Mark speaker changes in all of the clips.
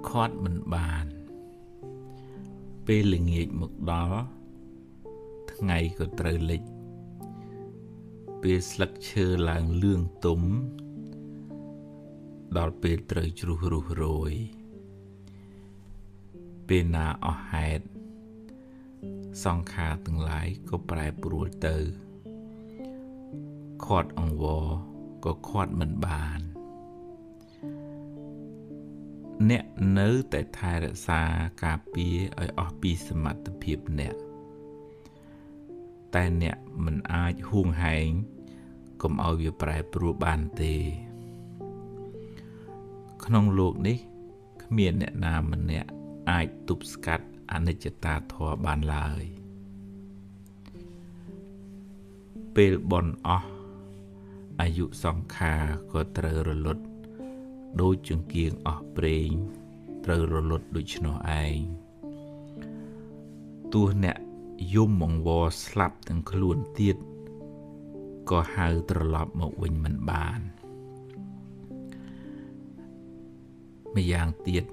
Speaker 1: ខាត់មិនបានពេលល្ងាចមកដល់ថ្ងៃក៏ត្រូវលិចពេលស្លឹកឈើឡើងលឿងទុំដល់ពេលត្រូវជ្រុះរុះរយពេលណាអស់ហេតុសង្ខារទាំងឡាយក៏ប្រែប្រួលទៅខាត់អង្វរក៏ខាត់មិនបានអ្នកនៅតែថែរក្សាការពារឲ្យអស់ពីសមត្ថភាពអ្នកតែអ្នកមិនអាចហួងហែងកុំឲ្យវាប្រែប្រួលបានទេក្នុងโลกនេះគ្មានអ្នកណាម្នាក់អាចទប់ស្កាត់អនិច្ចតាធម៌បានឡើយពេលបន់អស់អាយុសង្ខារក៏ត្រូវរលត់ដូចចង្គៀងអស់ប្រេងត្រូវរលត់ដូច្នោះឯងទោះអ្នកយំអង្វរស្លាប់ទាំងខ្លួនទៀតក៏ហៅត្រឡប់មកវិញមិនបានម្យ៉ាងទៀត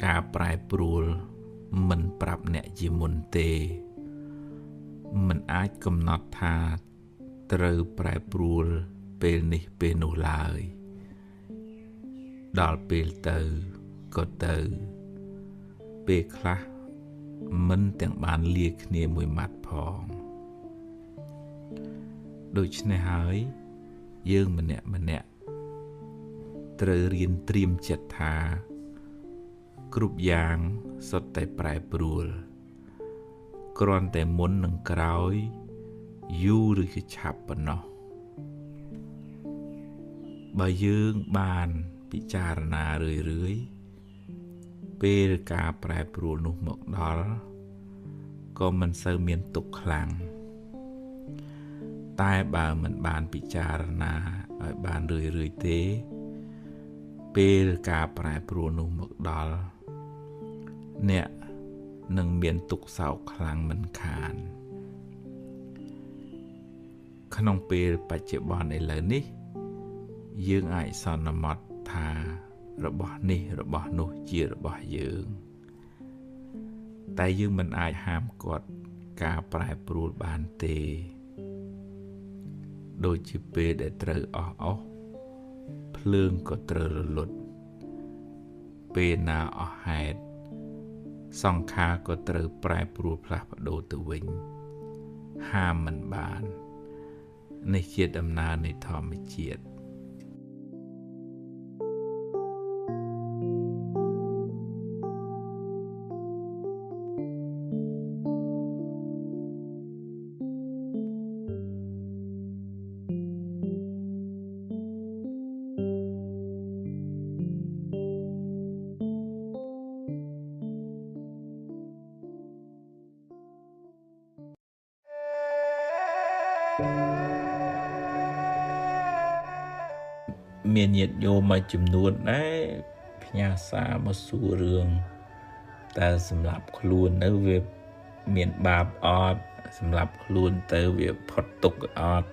Speaker 1: ការប្រែប្រួលមិនប្រាប់អ្នកជាមុនទេមិនអាចកំណត់ថាត្រូវប្រែប្រួលពេលនេះពេលនោះឡើយដល់ពេលទៅក៏ទៅពេលខ្លះមិនទាំងបានលាគ្នាមួយម៉ាត់ផងដូច្នេះហើយយើងម្នាក់ត្រូវរៀនត្រៀមចិត្តថាគ្រប់យ៉ាងសុទ្ធតែប្រែប្រួលគ្រាន់តែមុននឹងក្រោយយូរឬក៏ឆាប់ប៉ុណ្ណោះបើយើងបានពិចារណារឿយពេលការប្រែប្រួលនោះមកដល់ក៏មិនសូវមានទុក្ខខ្លាំងតែបើមិនបានពិចារណាឲ្យបានរឿយទេពេលការប្រែប្រួលនោះមកដល់អ្នកនឹងមានទុក្ខសោកខ្លាំងមិនខានក្នុងពេលបច្ចុប្បន្នឥឡូវនេះយើងអាចសន្មត់ថារបស់នេះរបស់នោះជារបស់យើងតែយើងមិនអាចហាមឃាត់ការប្រែប្រួលបានទេដូចជាពេលដែលត្រូវអស់ភ្លើងក៏ត្រូវរលត់ពេលណាអស់ហេតុសង្ខារក៏ត្រូវប្រែប្រួលផ្លាស់ប្ដូរទៅវិញហាមមិនបាននេះជាដំណើរនៃធម្មជាតិមានញាតិញោមមួយចំនួនដែរផ្ញើសារមកសួររឿងតើសម្រាប់ខ្លួននៅវាមានបាបអត់សម្រាប់ខ្លួនទៅវាផុតទុក្ខអត់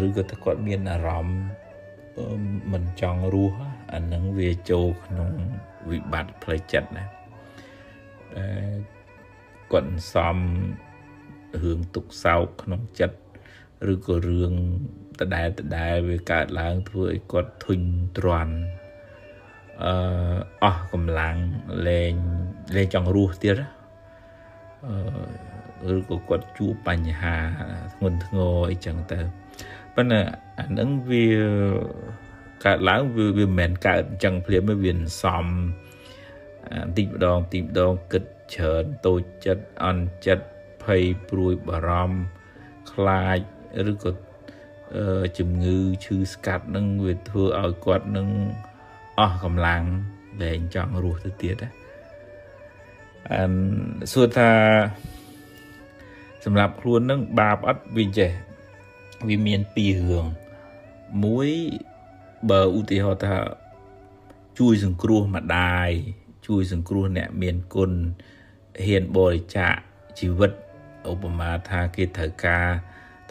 Speaker 1: ឬក៏តែគាត់មានអារម្មណ៍មិនចង់រស់អានឹងវាចូលក្នុងវិបត្តិផ្លូវចិត្តណាគាត់សំរឿងទុក្ខសោកក្នុងចិត្តឬក៏រឿងដដែលវាកើតឡើងធ្វើឲ្យគាត់ធុញទ្រាន់អស់កម្លាំងលែងចង់រស់ទៀតឬក៏គាត់ជួបបញ្ហាធ្ងន់ធ្ងរអីចឹងទៅប៉ុន្តែអានឹងវាកើតឡើងវាមិនមែនកើតអញ្ចឹងភ្លាមវាសំតិចម្ដងគិតច្រើនតូចចិត្តអន់ចិត្តភ័យព្រួយបារម្ភខ្លាចឬក៏ជំងឺឈឺស្កាត់នឹងវាធ្វើឲ្យគាត់នឹងអស់កម្លាំងលែងចង់រស់ទៅទៀតសួរថាសម្រាប់ខ្លួននឹងបាបអត់វាចេះវាមានពីររឿងមួយបើឧទាហរណ៍ថាជួយសង្គ្រោះម្ដាយជួយសង្គ្រោះអ្នកមានគុណហ៊ានបរិច្ចាគជីវិតឧបមាថាគេត្រូវការ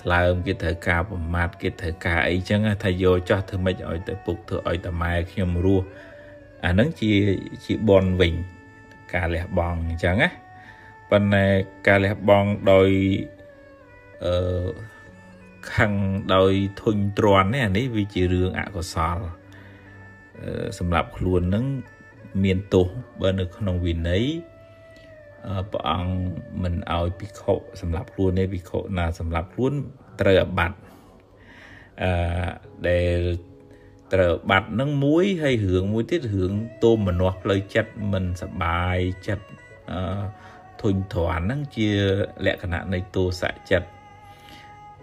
Speaker 1: ថ្លើមគេត្រូវការប្រមាថគេត្រូវការអីចឹងថាយកចោះធ្វើម៉េចឲ្យតែពុកធ្វើឲ្យតែម៉ែខ្ញុំរស់ nắng chỉ bòn vịnh cả lẻ bòn chẳng á bên này cả lẻ bòn đôi khăn đôi thun tròn này đấy vì chỉ riêng có sao sầm lập luôn nắng miền tổ bên ởក្នុងវិន័យព្រះអង្គមិនឲ្យភិក្ខុសម្រាប់ខ្លួនទេភិក្ខុណាសម្រាប់ខ្លួនត្រូវអាបត្តិដែលត្រូវអាបត្តិនឹងមួយហើយរឿងមួយទៀតរឿងទោមនោះផ្លូវចិត្តមិនសบายចិត្តធុញទ្រាន់ហ្នឹងជាលក្ខណៈនៃទោសៈចិត្ត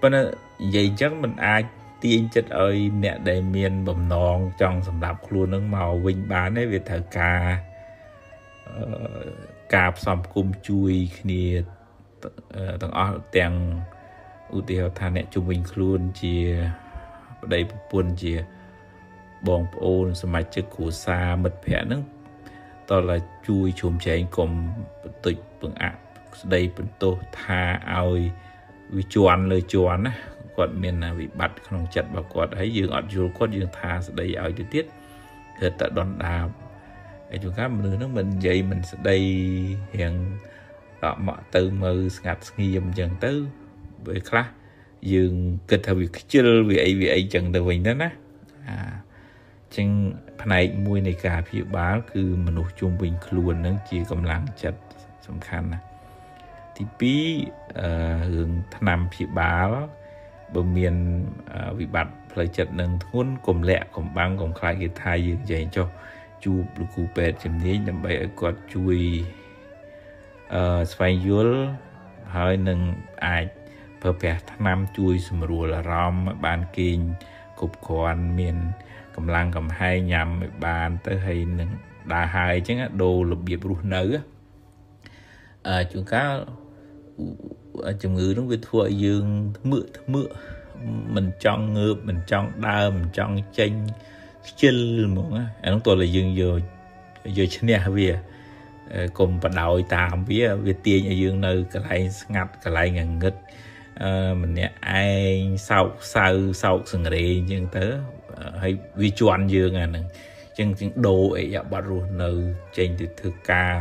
Speaker 1: ប៉ុន្តែនិយាយអញ្ចឹងមិនអាចទាញចិត្តឲ្យអ្នកដែលមានបំណងចង់សម្រាប់ខ្លួននឹងមកវិញបានទេវាត្រូវការផ្សំគុំជួយគ្នាទាំងអស់ទាំងឧទាហរណ៍ថាអ្នកជំនាញខ្លួនជាប្តីប្រពន្ធជាបងប្អូនសមាជិកគ្រួសារមិត្តភ័ក្តិហ្នឹងតើឡាជួយជុំចែងកុំបន្តិចបង្អាក់ស្ដីបន្ទោសថាឲ្យវាជន់លើជន់ណាគាត់មានវិបត្តិក្នុងចិត្តរបស់គាត់ហើយយើងអត់យល់គាត់យើងថាស្ដីឲ្យទៅទៀតគឺតែដុនដាបហើយជួនកាលមនុស្សហ្នឹងមិននិយាយមិនស្ដីរៀងដកមកទៅមើលស្ងាត់ស្ងៀមអញ្ចឹងទៅពេលខ្លះយើងគិតថាវាខ្ជិលវាអីអញ្ចឹងទៅវិញទៅណាចឹងផ្នែកមួយនៃការព្យាបាលគឺមនុស្សជុំវិញខ្លួននឹងជាកម្លាំងចិត្តសំខាន់ណាទី2រឿងថ្នាំព្យាបាលបើមានវិបត្តិផ្លូវចិត្តនឹងធ្ងន់កុំលាក់កំបាំងកុំខ្លាចគេថាយើងនិយាយចុះជួបលោកគ្រូពេទ្យជំនាញដើម្បីឲ្យគាត់ជួយស្វែងយល់ហើយនឹងអាចប្រើប្រាស់ថ្នាំជួយសម្រួលអារម្មណ៍បានគេងគ្រប់គ្រាន់មានកម្លាំងកំហែងញ៉ាំឲ្យបានទៅហើយនឹងដើរហើយអញ្ចឹងដូររបៀបរស់នៅជួនកាលជំងឺនោះវាធ្វើឲ្យយើងធ្មើកមិនចង់ងើបមិនចង់ដើរមិនចង់ចេញខ្ជិលហ្មងអានោះតើយើងយកឈ្នះវាកុំបដោយតាមវាទាញឲ្យយើងនៅកន្លែងស្ងាត់កន្លែងងឹតម្នាក់ឯងសោកសៅសោកសង្រេងអញ្ចឹងទៅហើយវាជន់យើងអាហ្នឹងអញ្ចឹងដូរអីយ៉ាបាត់រស់នៅចេញទៅធ្វើការ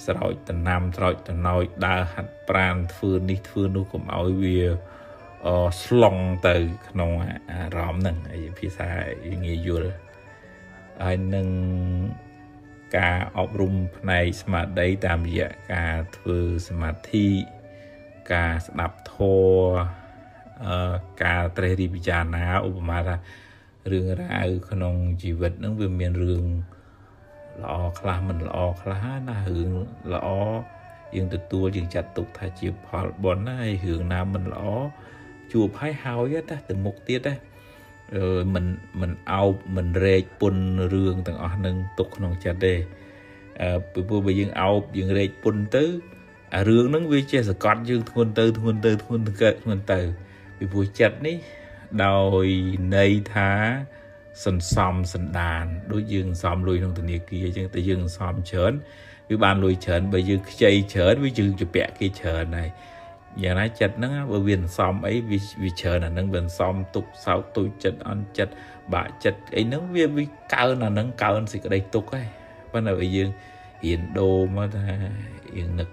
Speaker 1: ស្រោចដំណាំស្រោចដំណោចដើរហាត់ប្រាណធ្វើនេះធ្វើនោះកុំឲ្យវាស្លង់ទៅក្នុងអារម្មណ៍ហ្នឹងហើយភាសាងាយយល់ហើយនឹងការអប់រំផ្នែកស្មារតីតាមរយៈការធ្វើសមាធិការស្ដាប់ធម៌ការត្រេះរិះពិចារណាឧបមាថារឿងរ៉ាវក្នុងជីវិតហ្នឹងវាមានរឿងល្អខ្លះមិនល្អខ្លះណារឿងល្អយើងទទួលយើងចាត់ទុកថាជាផលបុណ្យណាហើយរឿងណាមិនល្អជួបហើយទៅមុខទៀតមិនអោបមិនរែកពុនរឿងទាំងអស់នឹងទុកក្នុងចិត្តទេពីព្រោះបើយើងអោបយើងរែកពុនទៅអារឿងហ្នឹងវាជាសកត់យើងធ្ងន់ទៅពីព្រោះចិត្តនេះដោយន័យថាសន្សំសន្តានដូចយើងសន្សំលុយក្នុងធនាគារអញ្ចឹងតែយើងសន្សំច្រើនវាបានលុយច្រើនបើយើងខ្ចីច្រើនវាយើងជពាក់គេច្រើនហើយយ៉ាងណាចិត្តហ្នឹងបើវាសន្សំអីវាច្រើនអាហ្នឹងវាសន្សំទុកសោកទុយចិត្តអន់ចិត្តបាក់ចិត្តអីហ្នឹងវាកើនអាហ្នឹងកើនសេចក្តីទុកហើយប៉ុន្តែបើយើងរៀនដូរមកថាយើងនឹក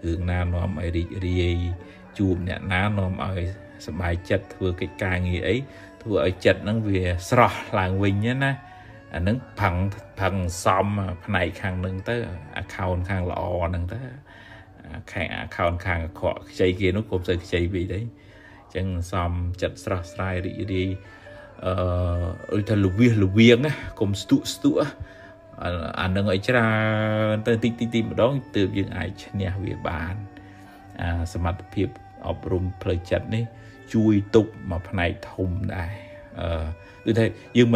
Speaker 1: រឿងណានាំឲ្យរីករាយជួបអ្នកណានាំឲ្យសប្បាយចិត្តធ្វើកិច្ចការងារអីធ្វើឲ្យចិត្តហ្នឹងវាស្រស់ឡើងវិញណាអាហ្នឹងផឹងសំផ្នែកខាងហ្នឹងទៅ account ខាងល្អហ្នឹងទៅខាង account ខាងអាក្រក់ខ្ចីគេនោះកុំទៅខ្ចីពេកទេអញ្ចឹងសំចិត្តស្រស់ស្រាយរីករាយអឺថាលវាងណាកុំស្ទុះអានឹងឲ្យច្រើនទៅតិចម្ដងទើបយើងអាចឈ្នះវាបានសមត្ថភាពអប់រំផ្លូវចិត្តនេះជួយទុកមួយផ្នែកធំដែរគឺថាយើង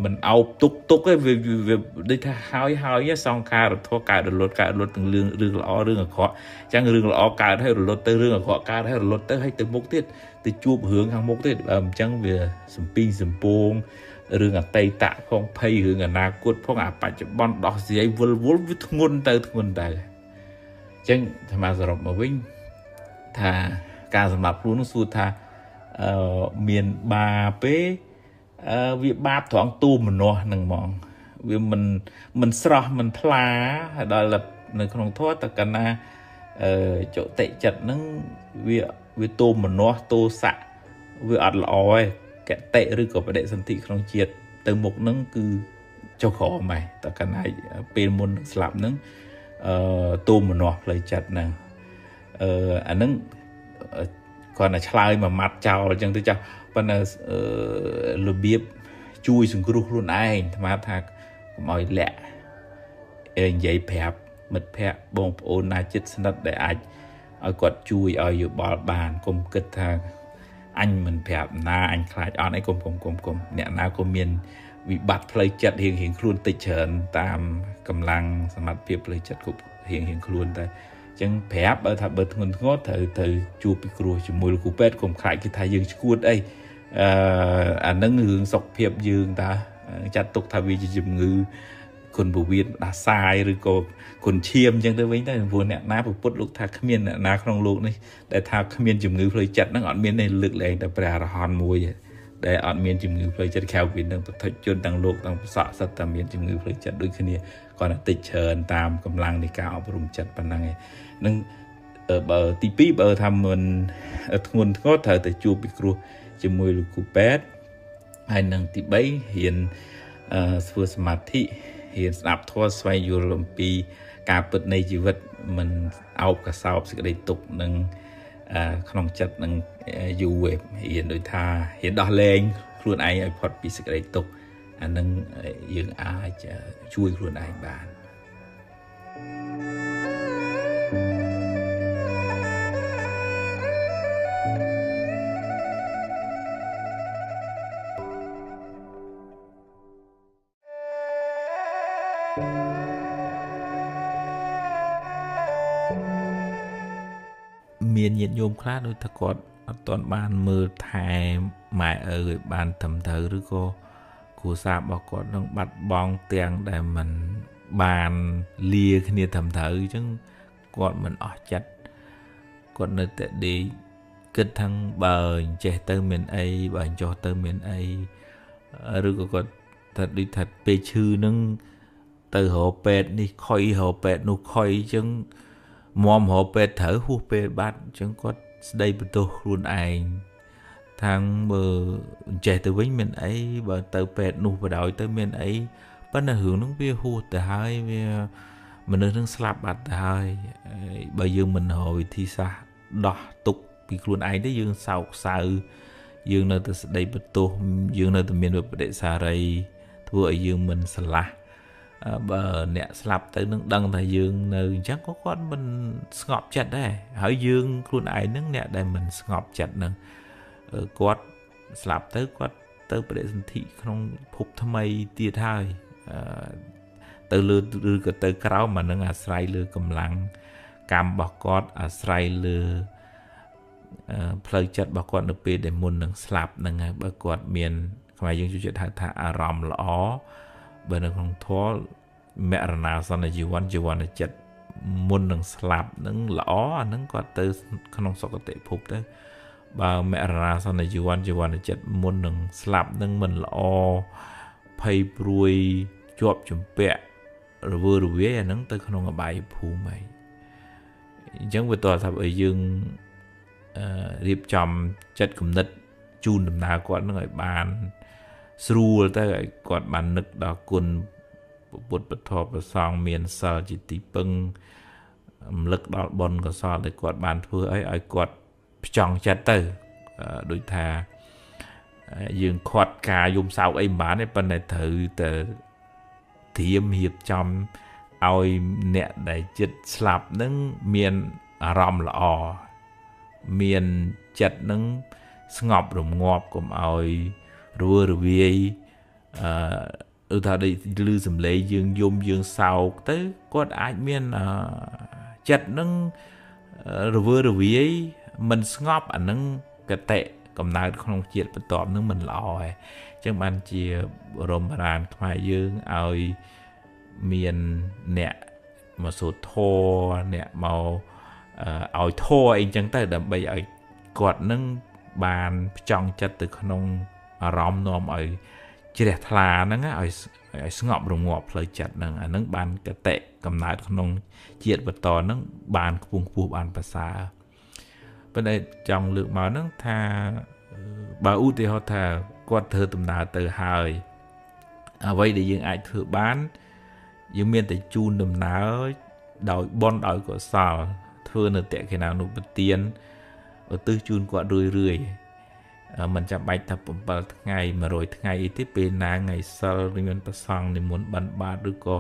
Speaker 1: មិនអោបទុកឯងវាដូចថាហើយសង្ខារធម៌កើតរលត់ទាំងរឿងល្អរឿងអាក្រក់អញ្ចឹងរឿងល្អកើតហើយរលត់ទៅរឿងអាក្រក់កើតហើយរលត់ទៅហើយទៅមុខទៀតទៅជួបរឿងខាងមុខទៀតអញ្ចឹងវាសំពីងសំពងរឿងអតីតផងភ័យរឿងអនាគតផងអាបច្ចុប្បន្នដោះស្រាយវល់វាធ្ងន់ទៅអញ្ចឹងអាត្មាសរុបមកវិញថាការសម្រាប់ខ្លួននោះសួរថាមានបាពេវាបាបត្រង់ទូមនោះហ្នឹងហ្មង វាមិនស្រស់មិនថ្លាដល់នៅក្នុងធម៌តកណាចុតិចិត្តហ្នឹងវាទោមនស្សទោសៈវាអត់ល្អឯងកតិឬក៏បដិសន្ធិក្នុងជាតិទៅមុខហ្នឹងគឺចុះក្រមឯងតកណាពេលមុនស្លាប់ហ្នឹងទោមនស្សផ្លូវចិត្តហ្នឹងអាហ្នឹងគាត់តែឆ្លើយមួយម៉ាត់ចោលអញ្ចឹងទៅចាស់ប៉ុន្តែរបៀបជួយសង្គ្រោះខ្លួនឯងថ្មថាកុំឲ្យលាក់និយាយប្រាប់មិត្តភ័ក្តិបងប្អូនណាជិតស្និទ្ធដែលអាចឲ្យគាត់ជួយឲ្យយោបល់បានកុំគិតថាអញមិនប្រាប់ណាអញខ្លាចអត់អីកុំអ្នកណាក៏មានវិបត្តិផ្លូវចិត្តរៀងខ្លួនតិចច្រើនតាមកម្លាំងសមត្ថភាពផ្លូវចិត្តគ្រប់រៀងខ្លួនតែអញ្ចឹងប្រាប់បើថាបើធ្ងន់ធ្ងរត្រូវជួបពិគ្រោះជាមួយលោកគ្រូពេទ្យកុំខ្លាចគេថាយើងឈួតអីអានឹងរឿងសុខភាពយើងតាចាត់ទុកថាវាជាជំងឺគុណពវៀនដាសាយឬក៏គុណឈាមអញ្ចឹងទៅវិញទៅព្រោះអ្នកណាពុទ្ធលោកថាគ្មានអ្នកណាក្នុងโลกនេះដែលថាគ្មានជំងឺផ្លូវចិត្តហ្នឹងអត់មានទេលើកលែងតែព្រះអរហន្តមួយដែលអត់មានជំងឺផ្លូវចិត្តក្រៅពីនឹងពុទ្ធជនទាំងលោកទាំងប្រសក់សិតតែមានជំងឺផ្លូវចិត្តដូចគ្នាគាត់តែតិចច្រើនតាមកម្លាំងនៃការអប់រំចិត្តប៉ុណ្ណឹងឯងនឹងបើទី2បើថាមិនធ្ងន់ធ្ងរត្រូវតែជួបពិគ្រោះជាមួយលោកគ្រូពេទ្យហើយនឹងទី3រៀនធ្វើសមាធិរៀនស្ដាប់ធម៌ស្វែងយល់អំពីការពិតនៃជីវិតមិនអោបកសោបសេចក្តីទុក្ខនឹងក្នុងចិត្តនឹងយូររៀនដូចថារៀនដោះលែងខ្លួនឯងឲ្យផុតពីសេចក្តីទុក្ខអានឹងយើងអាចជួយខ្លួនឯងបានមានញាតិញោមខ្លះដូចថាគាត់អត់ទាន់បានមើលថែម៉ែឪឲ្យបានត្រឹមត្រូវឬក៏គ្រួសាររបស់គាត់នឹងបាត់បង់ទាំងដែលមិនបានលាគ្នាត្រឹមត្រូវអញ្ចឹងគាត់មិនអស់ចិត្តគាត់នៅតែដេកគិតថាបើអញ្ចេះទៅមានអីបើអញ្ចោះទៅមានអីឬក៏គាត់ថាដូចថាពេលឈឺនឹងទៅរកពេទ្យនេះខុយរកពេទ្យនោះខុយអញ្ចឹងមមរកពេទ្យត្រូវហួសពេលបាត់អញ្ចឹងគាត់ស្ដីបន្ទោសខ្លួនឯងថាងមើលអញ្ចេះទៅវិញមានអីបើទៅពេទ្យនោះបដ ாய் ទៅមានអីប៉ុន្តែរឿងហ្នឹងវាហួសទៅហើយវាមនុស្សនឹងស្លាប់បាត់ទៅហើយបើយើងមិនរកវិធីសាស្ត្រដោះទុកពីខ្លួនឯងទេយើងសោកសៅយើងនៅតែស្ដីបន្ទោសយើងនៅតែមានវិបដិសារីធ្វើឲ្យយើងមិនស្រឡះបើអ្នកស្លាប់ទៅនឹងដឹងថាយើងនៅអញ្ចឹងក៏គាត់មិនស្ងប់ចិត្តដែរហើយយើងខ្លួនឯងនឹងអ្នកដែលមិនស្ងប់ចិត្តនឹងគាត់ស្លាប់ទៅគាត់ទៅបដិសន្ធិក្នុងភពថ្មីទៀតហើយទៅលើឬក៏ទៅក្រោមអានឹងអាស្រ័យលើកម្លាំងកម្មរបស់គាត់អាស្រ័យលើផ្លូវចិត្តរបស់គាត់នៅពេលដែលមុននឹងស្លាប់ហ្នឹងហើយបើគាត់មានខ្មែរយើងជួយចិត្តហៅថាអារម្មណ៍ល្អបើនៅក្នុងធម៌មរណាសន្នជីវ័នចិត្តមុននឹងស្លាប់នឹងល្អអានឹងគាត់ទៅក្នុងសុគតិភពទៅបើមរណាសន្នជីវ័នចិត្តមុននឹងស្លាប់នឹងមិនល្អភ័យព្រួយជាប់ជំពាក់រវើរវាយអានឹងទៅក្នុងអបាយភូមិហើយអញ្ចឹងវាតើថាឲ្យយើងរៀបចំចិត្តគំនិតជូនដំណើរគាត់នឹងឲ្យបានស្រួលទៅឲ្យគាត់បាននឹកដល់គុណពុទ្ធពធប្រសងមានសិលជាទីពឹងរំលឹកដល់បុណ្យកុសលដែលគាត់បានធ្វើឲ្យគាត់ផ្ចង់ចិត្តទៅដូចថាយើងខាត់ការយំសោកអីមិនបានទេប៉ុន្តែត្រូវតែត្រៀមរៀបចំឲ្យអ្នកដែលចិត្តស្លាប់នឹងមានអារម្មណ៍ល្អមានចិត្តនឹងស្ងប់រងាប់កុំឲ្យរវើរវាយឧទាហរណ៍ឮសំឡេងយើងយំយើងសោកទៅគាត់អាចមានចិត្តនឹងរវើរវាយមិនស្ងប់អានឹងកតិកំណើតក្នុងជាតិបន្ទាប់នឹងមិនល្អទេអញ្ចឹងបានជាបរមរានខ្មែរយើងឲ្យមានអ្នកមកសូត្រធម៌អ្នកមកឲ្យធម៌អីចឹងទៅដើម្បីឲ្យគាត់នឹងបានផ្ចង់ចិត្តទៅក្នុងអារម្មណ៍នាំឲ្យជ្រះថ្លាហ្នឹងឲ្យ ឲ្យស្ងប់រងាប់ផ្លូវចិត្តហ្នឹងបានកតេកំណើតក្នុងជាតិបន្តហ្នឹងបានខ្ពង់ខ្ពស់បានប្រសើរប៉ុន្តែចង់លើកមកហ្នឹងថាបើឧទាហរណ៍ថាគាត់ធ្វើដំណើរទៅហើយអ្វីដែលយើងអាចធ្វើបានយើងមានតែជូនដំណើរដោយបុណ្យដោយកុសលធ្វើនៅតេកិណានុបទានឧទ្ទិសជូនគាត់រឿយមិនចាំបាច់ថា7ថ្ងៃ100ថ្ងៃអីទេពេលណាថ្ងៃសិលមានប្រសង់និមន្តបិណ្ឌបាតឬក៏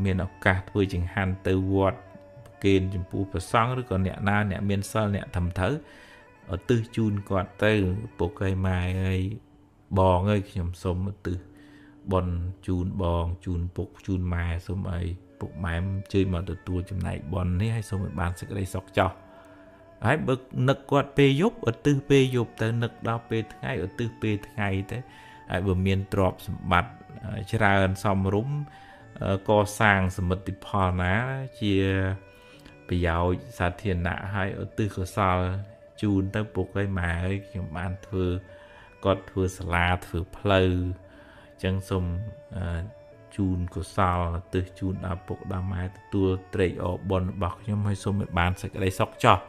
Speaker 1: មានឱកាសធ្វើចង្ហាន់ទៅវត្តប្រគេនចំពោះប្រសង់ឬក៏អ្នកណាអ្នកមានសិលអ្នកត្រឹមត្រូវឧទ្ទិសជូនគាត់ទៅពុកឯម៉ែអើយបងអើយខ្ញុំសូមឧទ្ទិសបុណ្យជូនបងជូនពុកជូនម៉ែសូមឲ្យពុកម៉ែជួយមកទទួលចំណែកបុណ្យនេះឲ្យសូមឲ្យបានសេចក្តីសុខចោះហើយបើនឹកគាត់ពេលយប់ឧទ្ទិសពេលយប់ទៅនឹកដល់ពេលថ្ងៃឧទ្ទិសពេលថ្ងៃទៅហើយបើមានទ្រព្យសម្បត្តិច្រើនសមរម្យកសាងសមិទ្ធផលណាជាប្រយោជន៍សាធារណៈហើយឧទ្ទិសកុសលជូនទៅពុកឲ្យម៉ែឲ្យខ្ញុំបានធ្វើគាត់ធ្វើសាលាធ្វើផ្លូវអញ្ចឹងសូមជូនកុសលឧទ្ទិសជូនដល់ពុកដល់ម៉ែទទួលត្រេកអរបុណ្យរបស់ខ្ញុំហើយសូមឲ្យបានសេចក្តីសុខចោះ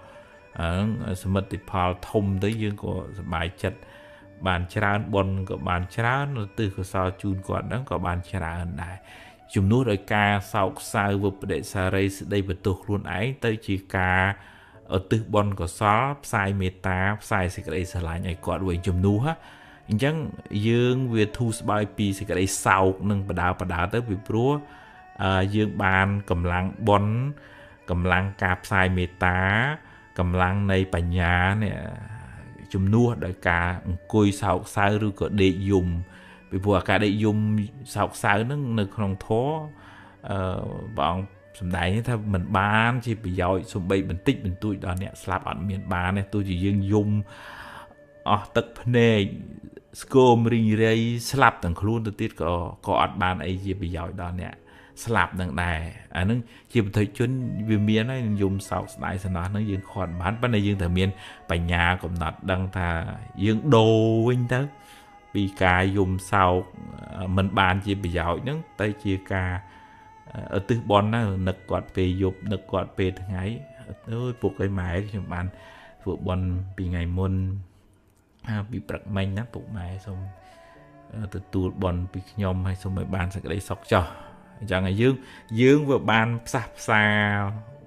Speaker 1: សមិទ្ធផលធំទៅយើងក៏សប្បាយចិត្តបានច្រើនបុណ្យក៏បានច្រើនឧទ្ទិសកុសលជូនគាត់ហ្នឹងក៏បានច្រើនដែរជំនួសដោយការសោកសៅវិបដិសារីស្ដីបន្ទោសខ្លួនឯងទៅជាការឧទ្ទិសបុណ្យកុសលផ្សាយមេត្តាផ្សាយសេចក្តីស្រឡាញ់ឲ្យគាត់វិញជំនួសអញ្ចឹងយើងវាធូរស្បើយពីសេចក្តីសោកនឹងបដាទៅពីព្រោះយើងបានកម្លាំងបុណ្យកម្លាំងការផ្សាយមេត្តាកម្លាំងនៃបញ្ញានេះជំនួសដោយការអង្គុយសោកសៅឬក៏ដេកយំពីព្រោះអាការដេកយំសោកសៅហ្នឹងនៅក្នុងធម៌ព្រះអង្គសម្ដែងថាមិនបានជាប្រយោជន៍សំបីបន្តិចបន្តួចដល់អ្នកស្លាប់អត់មានបានទេទោះជាយើងយំអស់ទឹកភ្នែកស្គមរីងរៃស្លាប់ទាំងខ្លួនទៅទៀតក៏អត់បានអីជាប្រយោជន៍ដល់អ្នកស្លាប់នឹងដែរអានឹងជាបុគ្គលជនវាមានហើយយំសោកស្ដាយសំណោះហ្នឹងយើងខាត់បានប៉ុន្តែយើងត្រូវមានបញ្ញាកំណត់ដឹងថាយើងដូរវិញទៅពីការយំសោកមិនបានជាប្រយោជន៍ហ្នឹងទៅជាការឧទ្ទិសបុណ្យណានឹកគាត់ពេលយប់នឹកគាត់ពេលថ្ងៃអើយពុកឯម៉ែខ្ញុំបានធ្វើបុណ្យពីថ្ងៃមុនពីព្រឹកមិញណាពុកម៉ែសូមទទួលបុណ្យពីខ្ញុំហើយសូមឲ្យបានសេចក្តីសុខចោះអញ្ចឹងហើយយើងវាបានផ្សះផ្សា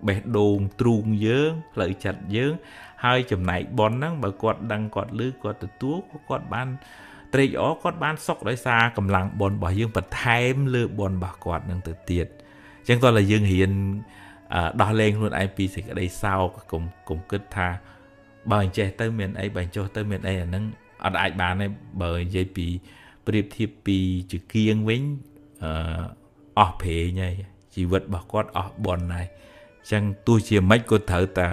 Speaker 1: បេះដូងទ្រូងយើងផ្លូវចិត្តយើងហើយចំណែកបុណ្យហ្នឹងបើគាត់ដឹងគាត់ឮគាត់ទទួលគាត់បានត្រេកអរគាត់បានសុខដោយសារកម្លាំងបុណ្យរបស់យើងបន្ថែមលើបុណ្យរបស់គាត់នឹងទៅទៀតអញ្ចឹងគាត់ឲ្យយើងរៀនដោះលែងខ្លួនឯងពីសេចក្តីសោកកុំគិតថាបើអញ្ចេះទៅមានអីបើអញ្ចោះទៅមានអីអាហ្នឹងអត់អាចបានទេបើនិយាយពីប្រៀបធៀបពីជាគៀងវិញអស់ព្រេងហើយជីវិតរបស់គាត់អស់បុណ្យហើយអញ្ចឹងទោះជាមិនក៏ត្រូវតែ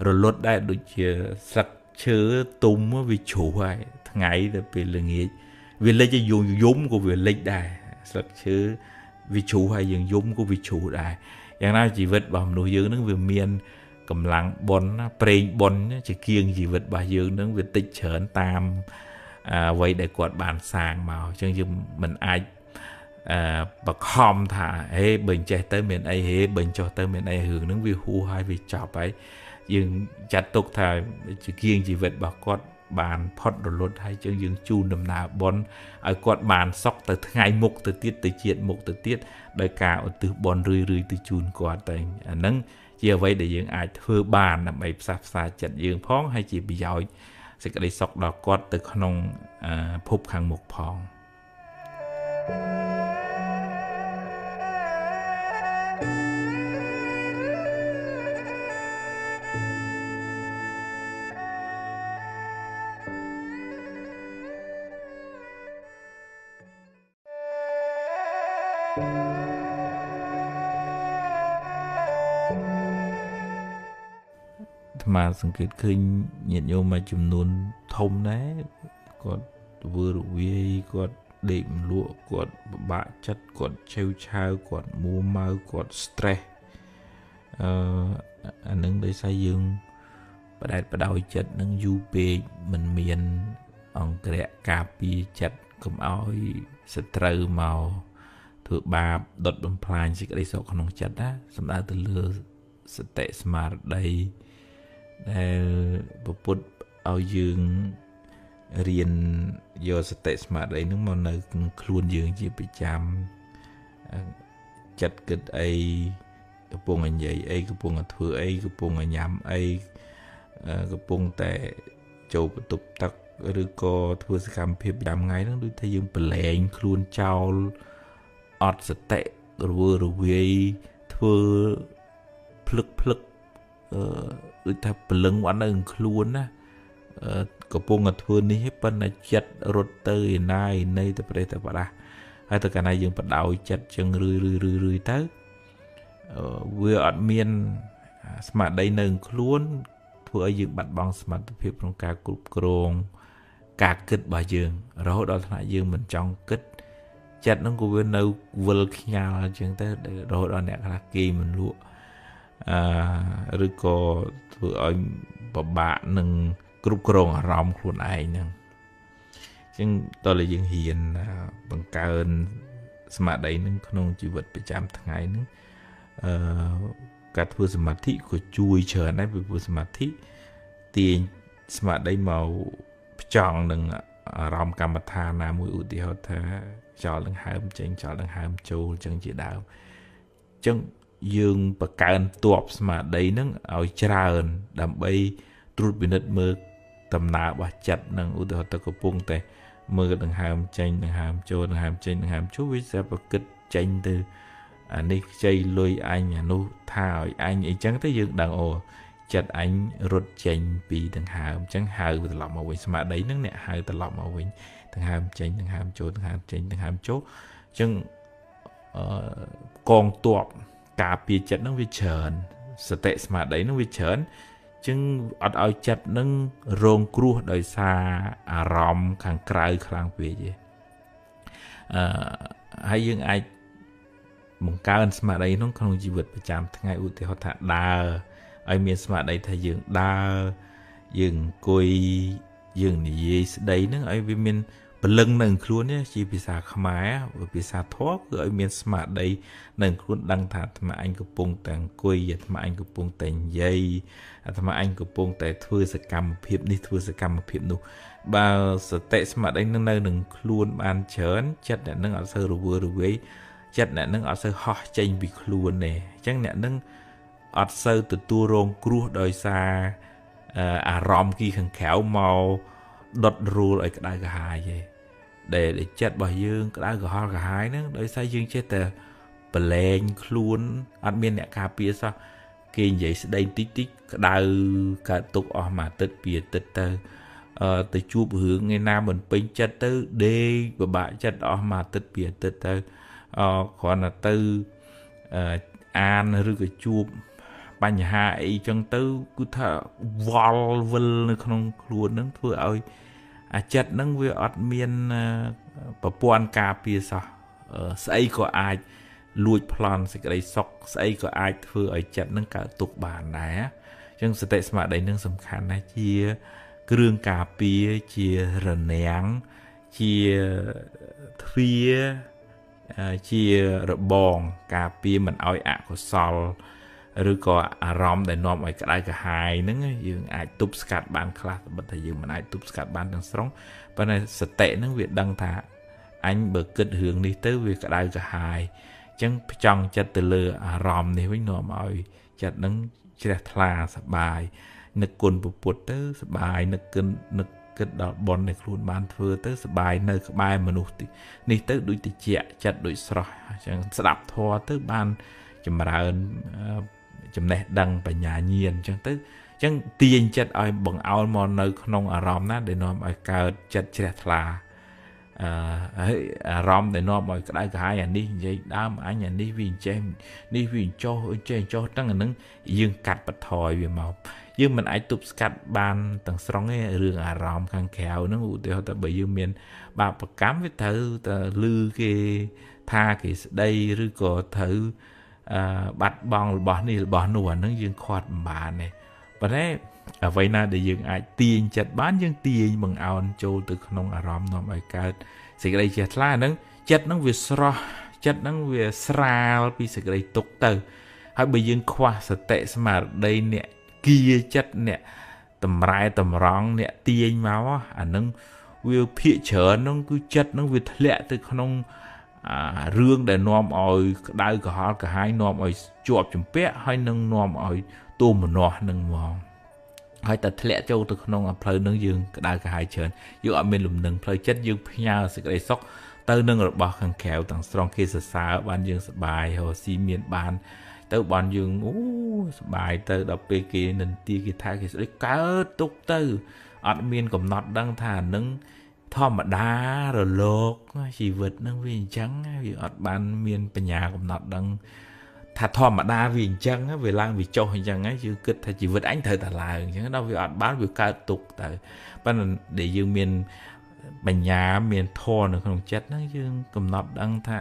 Speaker 1: រលត់ដែរដូចជាស្លឹកឈើទុំវាជ្រុះហើយថ្ងៃទៅពេលល្ងាចវាលិចយំក៏វាលិចដែរស្លឹកឈើវាជ្រុះហើយយើងយំក៏វាជ្រុះដែរយ៉ាងណាជីវិតរបស់មនុស្សយើងនឹងវាមានកម្លាំងបុណ្យណាប្រេងបុណ្យជាគៀងជីវិតរបស់យើងនឹងវាតិចច្រើនតាមអ្វីដែលគាត់បានសាងមកអញ្ចឹងយើងមិនអាចបខំថាហេបើអញ្ចេះទៅមានអីហេបើអញ្ចោះទៅមានអីរឿងហ្នឹងវាហួសហើយវាចប់ហើយយើងចាត់ទុកថាជាគៀងជីវិតរបស់គាត់បានផុតរលត់ហើយយើងជូនដំណើរបុណ្យឲ្យគាត់បានសុខទៅថ្ងៃមុខទៅទៀតទៅជាតិមុខទៅទៀតដោយការឧទ្ទិសបុណ្យរឿយទៅជូនគាត់តែអាហ្នឹងជាអ្វីដែលយើងអាចធ្វើបានដើម្បីផ្សះផ្សាចិត្តយើងផងហើយជាប្រយោជន៍សេចក្តីសុខដល់គាត់ទៅក្នុងភពខាងមុខផងអាសង្កេតឃើញញាតិញោមមួយចំនួនធំដែរគាត់ធ្វើរវាយគាត់ដេកមលក់គាត់ពិបាកចិត្តគាត់ឆេវឆាវគាត់មួម៉ៅគាត់ stress អានឹងដោយសារយើងបដែតបដោយចិត្តនឹងយូរពេកមិនមានអង្គរៈការពារចិត្តកុំឲ្យសត្រូវមក ធ្វើបាបដុតបំផ្លាញសេចក្តីសុខក្នុងចិត្តណាសំដៅទៅលើសតិស្មារតីដែលពុទ្ធឲ្យយើងរៀនយកសតិស្មារតីនឹងមកនៅខ្លួនយើងជាប្រចាំចិត្តគិតអីកំពុងនិយាយអីកំពុងធ្វើអីកំពុងញ៉ាំអីកំពុងតែចូលបន្ទប់ទឹកឬក៏ធ្វើសកម្មភាពប្រចាំថ្ងៃហ្នឹងដូចថាយើងប្រឡែងខ្លួនចោលអត់សតិរវើរវាយធ្វើភ្លឹកដូចថាព្រលឹងអត់នៅខ្លួនណាកំពុងតែធ្វើនេះប៉ុន្តែចិត្តរត់ទៅឯណាឯណីទៅប្រេះទៅប្រដាស់ហើយទៅកាលណាយើងបដោយចិត្តចឹងរឿយទៅវាអត់មានស្មារតីនៅខ្លួនធ្វើឲ្យយើងបាត់បង់សមត្ថភាពក្នុងការគ្រប់គ្រងការគិតរបស់យើងរហូតដល់ថ្នាក់យើងមិនចង់គិតចិត្តហ្នឹងក៏វានៅវិលខ្ញាល់អញ្ចឹងទៅរហូតដល់អ្នកខ្លះគេមិនលក់ឬក៏ធ្វើឲ្យពិបាកនឹងគ្រប់គ្រងអារម្មណ៍ខ្លួនឯងហ្នឹងអញ្ចឹងតើយើងហ៊ានបង្កើនស្មារតីនឹងក្នុងជីវិតប្រចាំថ្ងៃហ្នឹងការធ្វើសមាធិក៏ជួយច្រើនដែរពីព្រោះសមាធិទាញស្មារតីមកផ្ចង់នឹងអារម្មណ៍កម្មដ្ឋានណាមួយឧទាហរណ៍ថាចោលដង្ហើមចេញចោលដង្ហើមចូលអញ្ចឹងជាដើមអញ្ចឹងយើងបង្កើនទ័ពស្មារតីហ្នឹងឲ្យច្រើនដើម្បីត្រួតពិនិត្យមើលដំណើររបស់ចិត្តនឹងឧទាហរណ៍ទៅកំពុងតែមើលដង្ហើមចេញដង្ហើមចូលដង្ហើមចេញដង្ហើមចូលវាsẽប្រគិតចេញទៅអានេះខ្ចីលុយអញអានោះថាឲ្យអញអីចឹងទៅយើងដឹងអូចិត្តអញរត់ចេញពីដង្ហើមអញ្ចឹងហៅត្រឡប់មកវិញស្មារតីហ្នឹងអ្នកហៅត្រឡប់មកវិញដង្ហើមចេញដង្ហើមចូលដង្ហើមចេញដង្ហើមចូលអញ្ចឹងកងទ័ពការពារចិត្តហ្នឹងវាច្រើនសតិស្មារតីហ្នឹងវាច្រើនអញ្ចឹងអត់ឲ្យចិត្តហ្នឹងរងគ្រោះដោយសារអារម្មណ៍ខាងក្រៅខ្លាំងពេកទេហើយយើងអាចបង្កើនស្មារតីនោះក្នុងជីវិតប្រចាំថ្ងៃឧទាហរណ៍ថាដើរឲ្យមានស្មារតីថាយើងដើរយើងអង្គុយយើងនិយាយស្ដីហ្នឹងឲ្យវាមានពលឹងនៅខ្លួននេះជាភាសាខ្មែរភាសាធម៌គឺឲ្យមានស្មារតីនៅខ្លួនដឹងថាអាត្មាអញកំពុងតែអង្គុយអាត្មាអញកំពុងតែនិយាយអាត្មាអញកំពុងតែធ្វើសកម្មភាពនេះធ្វើសកម្មភាពនោះបើសតិស្មារតីនឹងនៅនឹងខ្លួនបានច្រើនចិត្តអ្នកនឹងអត់សូវរវើរវាយចិត្តអ្នកនឹងអត់សូវហោះចេញពីខ្លួនទេអញ្ចឹងអ្នកនឹងអត់សូវទទួលរងគ្រោះដោយសារអារម្មណ៍គីខាងក្រៅមកដុតរួលឲ្យក្តៅក្រហាយទេដែលចិត្តរបស់យើងក្តៅក្រហល់ក្រហាយហ្នឹងដោយសារយើងចេះតែប្រឡែងខ្លួនអត់មានអ្នកការពារសោះគេនិយាយស្ដីតិចក្តៅកើតទុកអស់មួយអាទិត្យពីរអាទិត្យទៅជួបរឿងថ្ងៃណាមិនពេញចិត្តទៅដេកពិបាកចិត្តអស់មួយអាទិត្យពីរអាទិត្យទៅគ្រាន់តែទៅអានឬក៏ជួបបញ្ហាអីចឹងទៅគឺថាវល់វិលនៅក្នុងខ្លួនហ្នឹងធ្វើឲ្យអាចិត្តហ្នឹងវាអត់មានប្រព័ន្ធការពារសោះស្អីក៏អាចលួចប្លន់សេចក្តីសុខស្អីក៏អាចធ្វើឲ្យចិត្តហ្នឹងកើតទុក្ខបានដែរអញ្ចឹងសតិស្មារតីហ្នឹងសំខាន់ណាស់ជាគ្រឿងការពារជារនាំងជាទ្វារជារបងការពារមិនឲ្យអកុសលឬក៏អារម្មណ៍ដែលនាំឲ្យក្តៅក្រហាយហ្នឹងយើងអាចទប់ស្កាត់បានខ្លះតែថាយើងមិនអាចទប់ស្កាត់បានទាំងស្រុងប៉ុន្តែសតិហ្នឹងវាដឹងថាអញបើគិតរឿងនេះទៅវាក្តៅក្រហាយអញ្ចឹងផ្ចង់ចិត្តទៅលើអារម្មណ៍នេះវិញនាំឲ្យចិត្តហ្នឹងជ្រះថ្លាសប្បាយនឹកគុណពុទ្ធទៅសប្បាយនឹកគិតដល់បុណ្យដែលខ្លួនបានធ្វើទៅសប្បាយនៅក្បែរមនុស្សនេះទៅដូចតិចចិត្តដូចស្រស់អញ្ចឹងស្ដាប់ធម៌ទៅបានចម្រើនចំណេះដឹងបញ្ញាញាណអញ្ចឹងទៅអញ្ចឹងទាញចិត្តឲ្យបង្អោលមកនៅក្នុងអារម្មណ៍ណាដែលនាំឲ្យកើតចិត្តជ្រះថ្លាហើយអារម្មណ៍ដែលនាំឲ្យក្តៅក្រហាយអានេះនិយាយដើមអញអានេះវាអញ្ចេះនេះវាចុះទាំងអានឹងយើងកាត់បន្ថយវាមកយើងមិនអាចទប់ស្កាត់បានទាំងស្រុងទេរឿងអារម្មណ៍ខាងក្រៅហ្នឹងឧទាហរណ៍ថាបើយើងមានបាបកម្មវាត្រូវតែលឺគេថាគេស្ដីឬក៏ត្រូវបាត់បង់របស់នេះរបស់នោះអាហ្នឹងយើងខាត់មិនបានទេប៉ុន្តែអ្វីណាដែលយើងអាចទាញចិត្តបានយើងទាញបង្អោនចូលទៅក្នុងអារម្មណ៍នាំឲ្យកើតសេចក្តីជ្រះថ្លាហ្នឹងចិត្តហ្នឹងវាស្រស់ ចិត្តហ្នឹងវាស្រាលពីសេចក្តីទុក្ខទៅហើយបើយើងខ្វះសតិស្មារតីអ្នកគៀចិត្តអ្នកតម្រែតម្រង់អ្នកទាញមកអាហ្នឹងវាភាកច្រើនហ្នឹងគឺចិត្តហ្នឹងវាធ្លាក់ទៅក្នុងរឿងដែលនាំឲ្យក្តៅក្រហល់ក្រហាយនាំឲ្យជាប់ជំពាក់ហើយនឹងនាំឲ្យទោមនស្សនឹងមកហើយតែធ្លាក់ចូលទៅក្នុងផ្លូវនឹងយើងក្តៅក្រហាយច្រើនយើងអត់មានលំនឹងផ្លូវចិត្តយើងផ្ញើសេចក្តីសុខទៅនឹងរបស់ខាងក្រៅទាំងស្រុងគេសរសើរបានយើងសប្បាយរស់ស៊ីមានបានទៅបានយើងអូសប្បាយទៅដល់ពេលគេនិន្ទាគេថាគេស្ដីកើតទុកទៅអត់មានកំណត់ដឹងថានឹងធម្មតារលកជីវិតនឹងវាអញ្ចឹងវាអត់បានមានបញ្ញាកំណត់ដឹងថាធម្មតាវាអញ្ចឹងវាឡើងវាចុះអញ្ចឹងយើងគិតថាជីវិតអញត្រូវតែឡើងអញ្ចឹងដល់វាអត់បានវាកើតទុកទៅប៉ុន្តែដែលយើងមានបញ្ញាមានធម៌នៅក្នុងចិត្តហ្នឹងយើងកំណត់ដឹងថា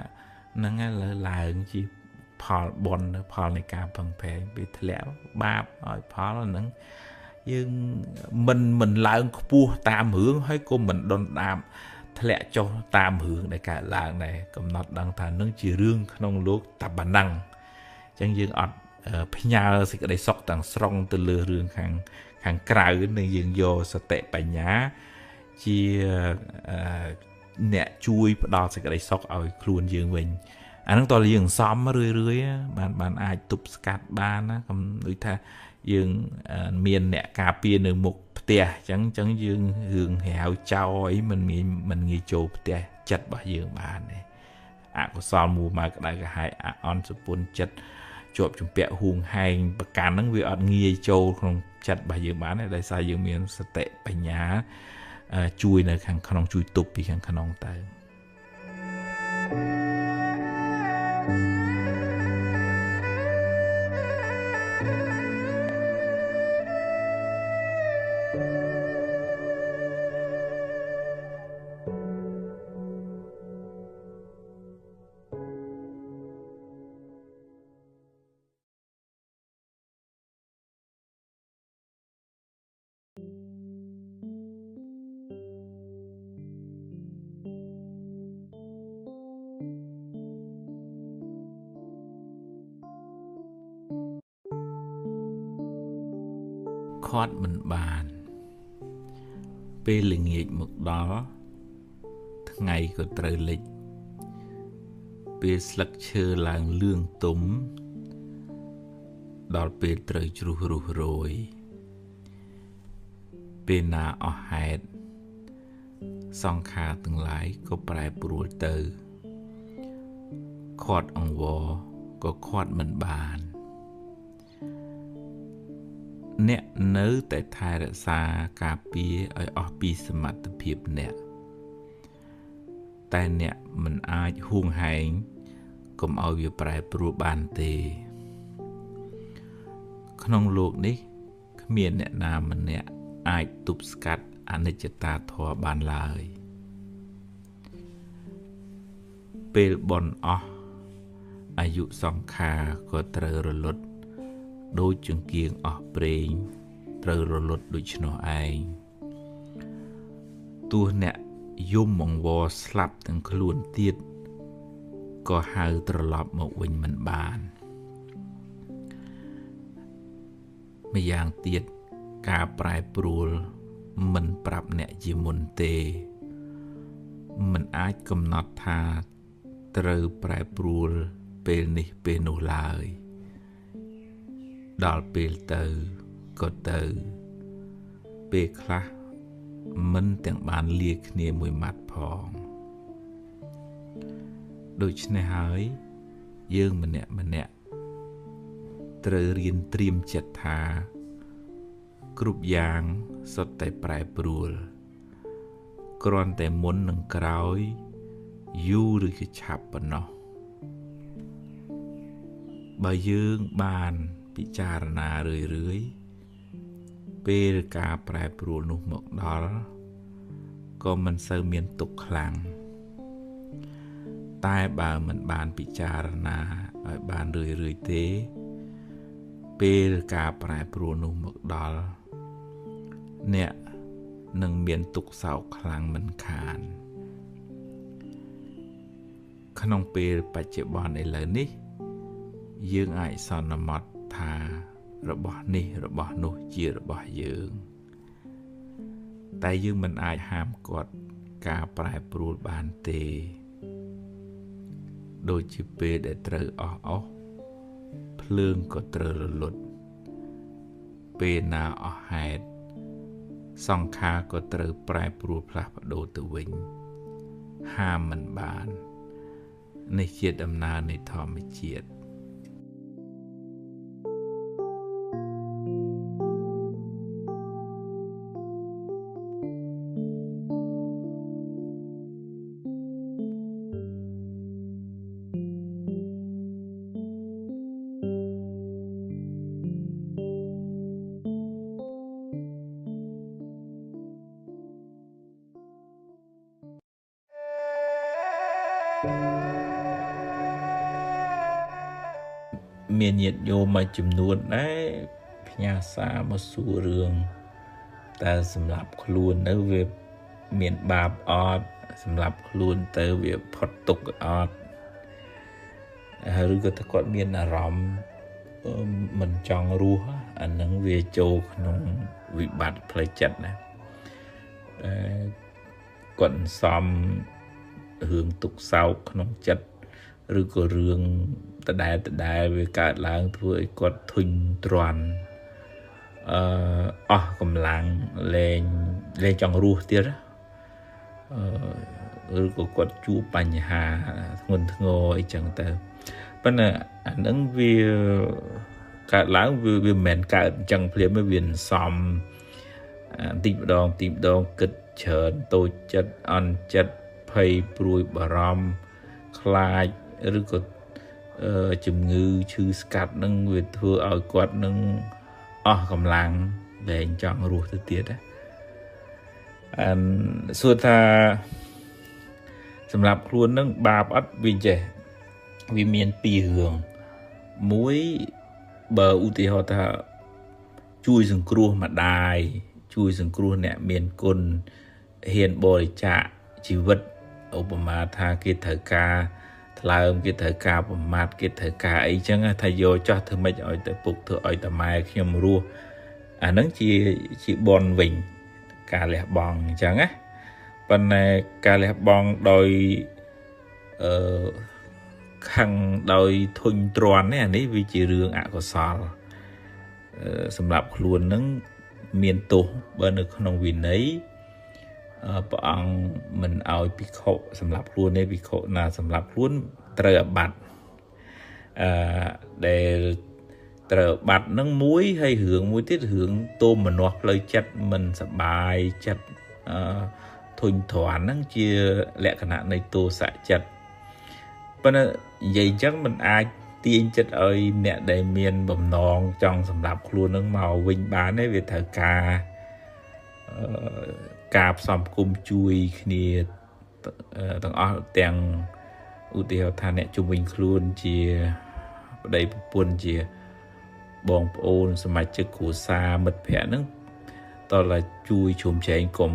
Speaker 1: ហ្នឹងហើយឡើងជាផលបុណ្យផលនៃការពឹងផ្អែកវាធ្លាក់បាបឲ្យផលហ្នឹងយើងមិនឡើងខ្ពស់តាមរឿងហើយក៏មិនដុនដាបធ្លាក់ចុះតាមរឿងដែលកើតឡើងដែរកំណត់ដឹងថានឹងជារឿងក្នុងលោកតែប៉ុណ្ណឹងអញ្ចឹងយើងអត់ផ្ញើសេចក្តីសុខទាំងស្រុងទៅលើរឿងខាងក្រៅនឹងយើងយកសតិបញ្ញាជាអ្នកជួយផ្ដល់សេចក្តីសុខឲ្យខ្លួនយើងវិញអាហ្នឹងតើយើងសំរឿយបានអាចទប់ស្កាត់បានណាដូចថាយើងមានអ្នកការពារនៅមុខផ្ទះអញ្ចឹងយើងរឿងរាវចោលអីមិនងាយចូលផ្ទះចិត្តរបស់យើងបានទេអកុសលមួមកក្តៅក្រហាយអន់សពុនចិត្តជាប់ជំពាក់ហួងហែងប្រកាន់ហ្នឹងវាអត់ងាយចូលក្នុងចិត្តរបស់យើងបានទេដោយសារយើងមានសតិបញ្ញាជួយនៅខាងក្នុងជួយទប់ពីខាងក្នុងទៅខាត់មិនបានពេលល្ងាចមកដល់ថ្ងៃក៏ត្រូវលិចពេលស្លឹកឈើឡើងលឿងទុំដល់ពេលត្រូវជ្រុះរុះរយពេលណាអស់ហេតុសង្ខារទាំងឡាយក៏ប្រែប្រួលទៅខាត់អង្វរក៏ខាត់មិនបានអ្នកនៅតែថែរក្សាការពារឲ្យអស់ពីសមត្ថភាពអ្នកតែអ្នកមិនអាចហួងហែងកុំឲ្យវាប្រែប្រួលបានទេក្នុងโลกនេះគ្មានអ្នកណាម្នាក់អាចទប់ស្កាត់អនិច្ចតាធម៌បានឡើយពេលបន់អស់អាយុសង្ខារក៏ត្រូវរលត់ដូចចង្គៀងអស់ប្រេងត្រូវរលត់ដូច្នោះឯងទោះអ្នកយំអង្វរស្លាប់ទាំងខ្លួនទៀតក៏ហៅត្រឡប់មកវិញមិនបានម្យ៉ាងទៀតការប្រែប្រួលមិនប្រាប់អ្នកជាមុនទេមិនអាចកំណត់ថាត្រូវប្រែប្រួលពេលនេះពេលនោះឡើយដល់ពេលទៅក៏ទៅពេលខ្លះមិនទាំងបានលាគ្នាមួយម៉ាត់ផងដូច្នេះហើយយើងម្នាក់ត្រូវរៀនត្រៀមចិត្តថាគ្រប់យ៉ាងសុទ្ធតែប្រែប្រួលគ្រាន់តែមុននឹងក្រោយយូរឬក៏ឆាប់ប៉ុណ្ណោះបើយើងបានពិចារណារឿយពេលការប្រែប្រួលនោះមកដល់ក៏មិនសូវមានទុក្ខខ្លាំងតែបើមិនបានពិចារណាឲ្យបានរឿយទេពេលការប្រែប្រួលនោះមកដល់អ្នកនឹងមានទុក្ខសោកខ្លាំងមិនខាន ក្នុងពេលបច្ចុប្បន្នឥឡូវនេះយើងអាចសន្មត់ថារបស់នេះរបស់នោះជារបស់យើងតែយើងមិនអាចហាមគាត់ការប្រែប្រួលបានទេដូចជាពេលដែលត្រូវអស់ភ្លើងក៏ត្រូវរលត់ពេលណាអស់ហេតុសង្ខារក៏ត្រូវប្រែប្រួលផ្លាស់ប្ដូរទៅវិញហាមមិនបាននេះជាដំណើរនៃធម្មជាតិមានញាតិញោមមួយចំនួនដែរផ្ញើសារមកសួររឿងតើសម្រាប់ខ្លួននៅវាមានបាបអត់សម្រាប់ខ្លួនទៅវាផុតទុក្ខអត់ឬក៏តែគាត់មានអារម្មណ៍មិនចង់រស់អានឹងវាចូលក្នុងវិបត្តិផ្លូវចិត្តណាគាត់សំរឿងទុក្ខសោកក្នុងចិត្តឬក៏រឿងដដែលវាកើតឡើងធ្វើឲ្យគាត់ធុញទ្រាន់អស់កម្លាំងលែងចង់រស់ទៀតឬក៏គាត់ជួបបញ្ហាធ្ងន់ធ្ងរអីចឹងទៅប៉ុន្តែអានឹងវាកើតឡើងវាមិនមែនកើតអញ្ចឹងភ្លាមវាសំទីម្ដងគិតច្រើនតូចចិត្តអន់ចិត្តភ័យព្រួយបារម្ភខ្លាចឬក៏ជំងឺឈឺស្កាត់នឹងវាធ្វើឲ្យគាត់នឹងអស់កម្លាំងលែងចង់រស់ទៅទៀតសួរថាសម្រាប់ខ្លួននឹងបាបអត់វាចេះវាមានពីររឿងមួយបើឧទាហរណ៍ថាជួយសង្គ្រោះម្ដាយជួយសង្គ្រោះអ្នកមានគុណហ៊ានបរិច្ចាគជីវិតឧបមាថាគេត្រូវការថ្លើមគេត្រូវការប្រមាថគេត្រូវការអីចឹងថាយកចោះធ្វើម៉េចឲ្យតែពុកធ្វើឲ្យតែម៉ែខ្ញុំរស់អាហ្នឹងជាបនវិញការលះបង់អញ្ចឹងណាប៉ុន្តែការលះបង់ដោយខឹងដោយធុញទ្រាន់នេះអានេះវាជារឿងអកុសលសម្រាប់ខ្លួននឹងមានទោសបើនៅក្នុងវិន័យព្រះអង្គមិនឲ្យភិក្ខុសម្រាប់ខ្លួនទេភិក្ខុណាសម្រាប់ខ្លួនត្រូវអាបត្តិដែលត្រូវអាបត្តិនឹងមួយហើយរឿងមួយទៀតរឿងទោមនស្សផ្លូវចិត្តមិនសប្បាយចិត្តធុញទ្រាន់ហ្នឹងជាលក្ខណៈនៃទោសៈចិត្តប៉ុន្តែនិយាយអញ្ចឹងមិនអាចទាញចិត្តឲ្យអ្នកដែលមានបំណងចង់សម្រាប់ខ្លួននឹងមកវិញបានទេវាត្រូវការផ្សំគុំជួយគ្នាទាំងអស់ទាំងឧទាហរណ៍ថាអ្នកជុំវិញខ្លួនជាប្តីប្រពន្ធជាបងប្អូនសមាជិកគ្រួសារមិត្តភ័ក្តិហ្នឹងតើឡាជួយជុំចែងកុំ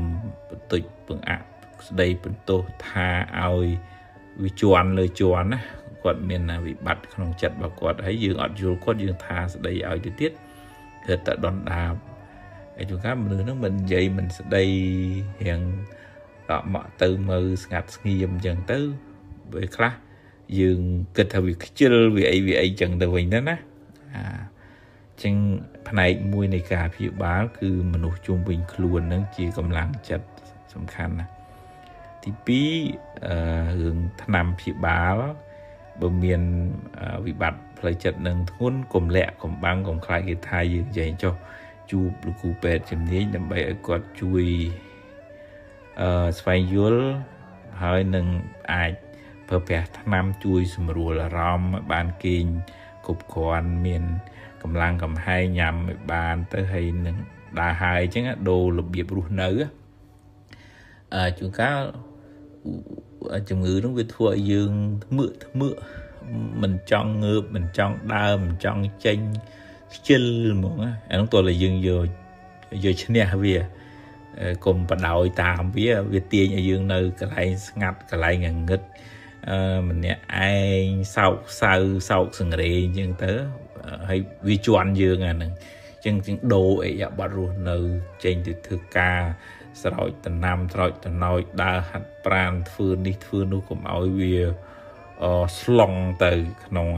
Speaker 1: បន្តិចបង្អាក់ស្ដីបន្ទោសថាឲ្យវាជន់លើជន់ណាគាត់មានវិបត្តិក្នុងចិត្តរបស់គាត់ហើយយើងអត់យល់គាត់យើងថាស្ដីឲ្យទៅទៀតគឺតែដុនដាបឯជួនកាលមនុស្សហ្នឹងមិននិយាយមិនស្ដីរៀងដកមកទៅមើលស្ងាត់ស្ងៀមអញ្ចឹងទៅពេលខ្លះយើងគិតថាវាខ្ជិលវាអីចឹងទៅវិញទៅណាចឹងផ្នែកមួយនៃការព្យាបាលគឺមនុស្សជុំវិញខ្លួននឹងជាកម្លាំងចិត្តសំខាន់ណាទី2រឿងថ្នាំព្យាបាលបើមានវិបត្តិផ្លូវចិត្តនឹងធ្ងន់កុំលាក់កំបាំងកុំខ្លាចគេថាយើងនិយាយចុះជួបលោកគ្រូពេទ្យជំនាញដើម្បីឲ្យគាត់ជួយស្វែងយល់ហើយនឹងអាចប្រើប្រាស់ថ្នាំជួយសម្រួលអារម្មណ៍បានគេងគ្រប់គ្រាន់មានកម្លាំងកំហែងញ៉ាំឲ្យបានទៅហើយនឹងដើរហើយអញ្ចឹងដូររបៀបរស់នៅជួនកាលជំងឺនោះវាធ្វើឲ្យយើងធ្មើកមិនចង់ងើបមិនចង់ដើរមិនចង់ចេញខ្ជិលហ្មងអានោះតើយើងយកឈ្នះវាកុំបដោយតាមវាទាញឲ្យយើងនៅកន្លែងស្ងាត់កន្លែងងងឹត mình nè ai sau sừng rê nhưng tớ hay vi chuan dương à nè chân đồ ấy dạ bắt luôn nơi trên từ thư ca sỏi tận năm sỏi tận nói đa hạt pran phương đi phương nó cũng áo vì slong từ nông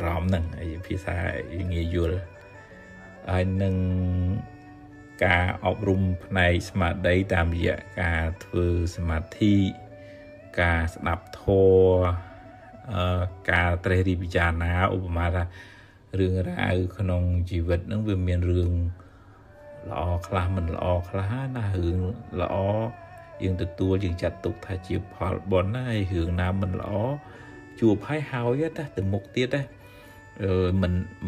Speaker 1: rõm nè phía xa nghe vui anh nâng cả ốc rung này mà đấy tạm dạ cả thư mà thi cả đập thô cả tre đi bây giờ nào mà ra rương ra ở trongជីវិតនឹងវាមានរឿងល្អខ្លះមិនល្អខ្លះណារឿងល្អយើងទទួលយើងចាត់ទុកថាជាផលបុណ្យណាហើយរឿងណាមិនល្អជួបហើយតែទៅមុខទៀតដែរ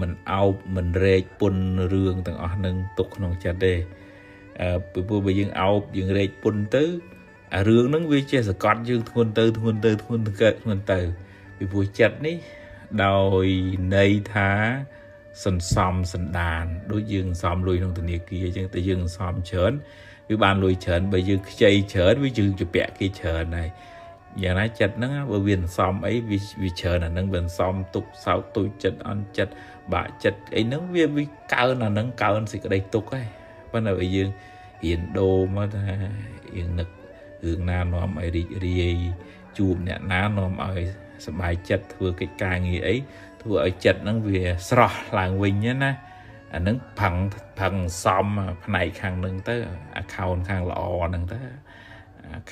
Speaker 1: មិនអោបមិនរែកពុនរឿងទាំងអស់នឹងទុកក្នុងចិត្តទេពីព្រោះបើយើងអោបយើងរែកពុនទៅអារឿងហ្នឹងវាជាសកត់យើងធ្ងន់ទៅពីព្រោះចិត្តនេះដោយន័យថាសន្សំសន្តានដូចយើងសំលុយក្នុងធនាគារអញ្ចឹងតែយើងសន្សំច្រើនវាបានលុយច្រើនបើយើងខ្ចីច្រើនវាយើងជពាក់គេច្រើនហើយយ៉ាងណាចិត្តហ្នឹងបើវាសន្សំអីវាច្រើនអាហ្នឹងវាសន្សំទុកសោកទុយចិត្តអន់ចិត្តបាក់ចិត្តអីហ្នឹងវាកើនអាហ្នឹងកើនសេចក្តីទុកហើយប៉ុន្តែបើយើងរៀនដូរមកថាយើងនឹករឿងណានាំឲ្យរីករាយជួបអ្នកណានាំឲ្យសប្បាយចិត្តធ្វើកិច្ចការងារអីធ្វើឲ្យចិត្តហ្នឹងវាស្រស់ឡើងវិញណាអាហ្នឹងផឹងសំផ្នែកខាងហ្នឹងទៅ account ខាងល្អហ្នឹងទៅ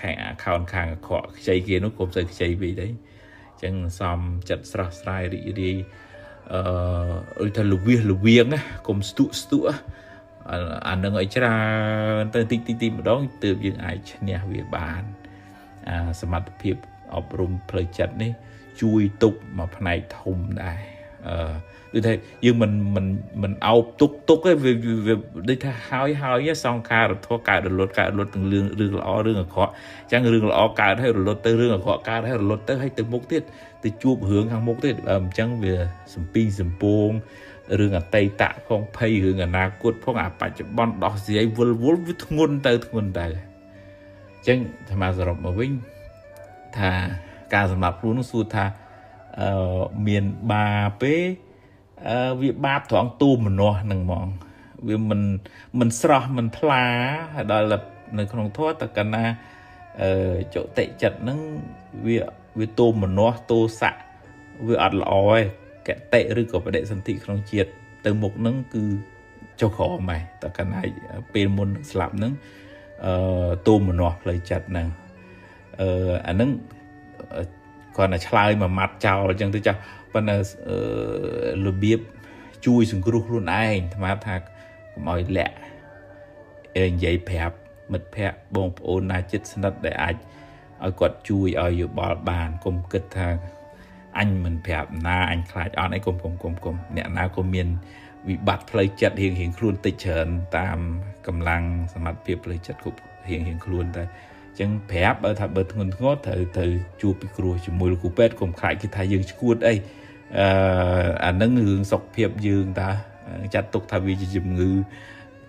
Speaker 1: ខាង account ខាងអាក្រក់ខ្ចីគេនោះកុំទៅខ្ចីពេកទេអញ្ចឹងសំចិត្តស្រស់ស្រាយរីករាយអឺថាលវាងណាកុំស្ទុះអាហ្នឹងឲ្យច្រើនទៅតិចម្ដងទើបយើងអាចឈ្នះវាបានសមត្ថភាពអប់រំផ្លូវចិត្តនេះជួយទុកមកផ្នែកធំដែរគឺថាយើងមិនអោបទុកទេវាដូចថាហើយសង្ខារធម៌កើតរលត់ទាំងរឿងល្អរឿងអាក្រក់អញ្ចឹងរឿងល្អកើតហើយរលត់ទៅរឿងអាក្រក់កើតហើយរលត់ទៅហើយទៅមុខទៀតទៅជួបរឿងខាងមុខទៀតអញ្ចឹងវាសំពីងសំពងរឿងអតីតផងភ័យរឿងអនាគតផងអាបច្ចុប្បន្នដោះស្រាយវល់វាធ្ងន់ទៅអញ្ចឹងអាមាសរុបមកវិញថាការសម្រាប់ខ្លួននោះសួរថាមានបាពេវាបាបត្រង់ទូមនោះហ្នឹងហ្មងវាមិនស្រស់មិនថ្លាហើយដល់នៅក្នុងធម៌តកណាចុតិចិត្តហ្នឹងវាទូមនោះទោសៈវាអត់ល្អឯងកតិឬក៏បដិសន្ធិក្នុងជាតិទៅមុខហ្នឹងគឺចុះក្រមឯងតកណាពេលមុនស្លាប់ហ្នឹងទូមនោះផ្លូវចិត្តហ្នឹងអាហ្នឹងគាត់តែឆ្លើយមួយម៉ាត់ចោលអញ្ចឹងទៅចាស់ប៉ុន្តែរបៀបជួយសង្គ្រោះខ្លួនឯងថ្មថាកុំឲ្យលាក់និយាយប្រាប់មិត្តភ័ក្តិបងប្អូនណាជិតស្និទ្ធដែលអាចឲ្យគាត់ជួយឲ្យយោបល់បានកុំគិតថាអញមិនប្រាប់ណាអញខ្លាចអត់អីកុំអ្នកណាក៏មានវិបត្តិផ្លូវចិត្តរៀងខ្លួនតិចច្រើនតាមកម្លាំងសមត្ថភាពផ្លូវចិត្តគ្រប់រៀងខ្លួនតែចឹងប្រាប់បើថាបើធ្ងន់ធ្ងរត្រូវជួបពិគ្រោះជាមួយលោកគ្រូពេទ្យកុំខ្លាចគេថាយើងឈួតអីអាហ្នឹងរឿងសុខភាពយើងតាចាត់ទុកថាវាជាជំងឺ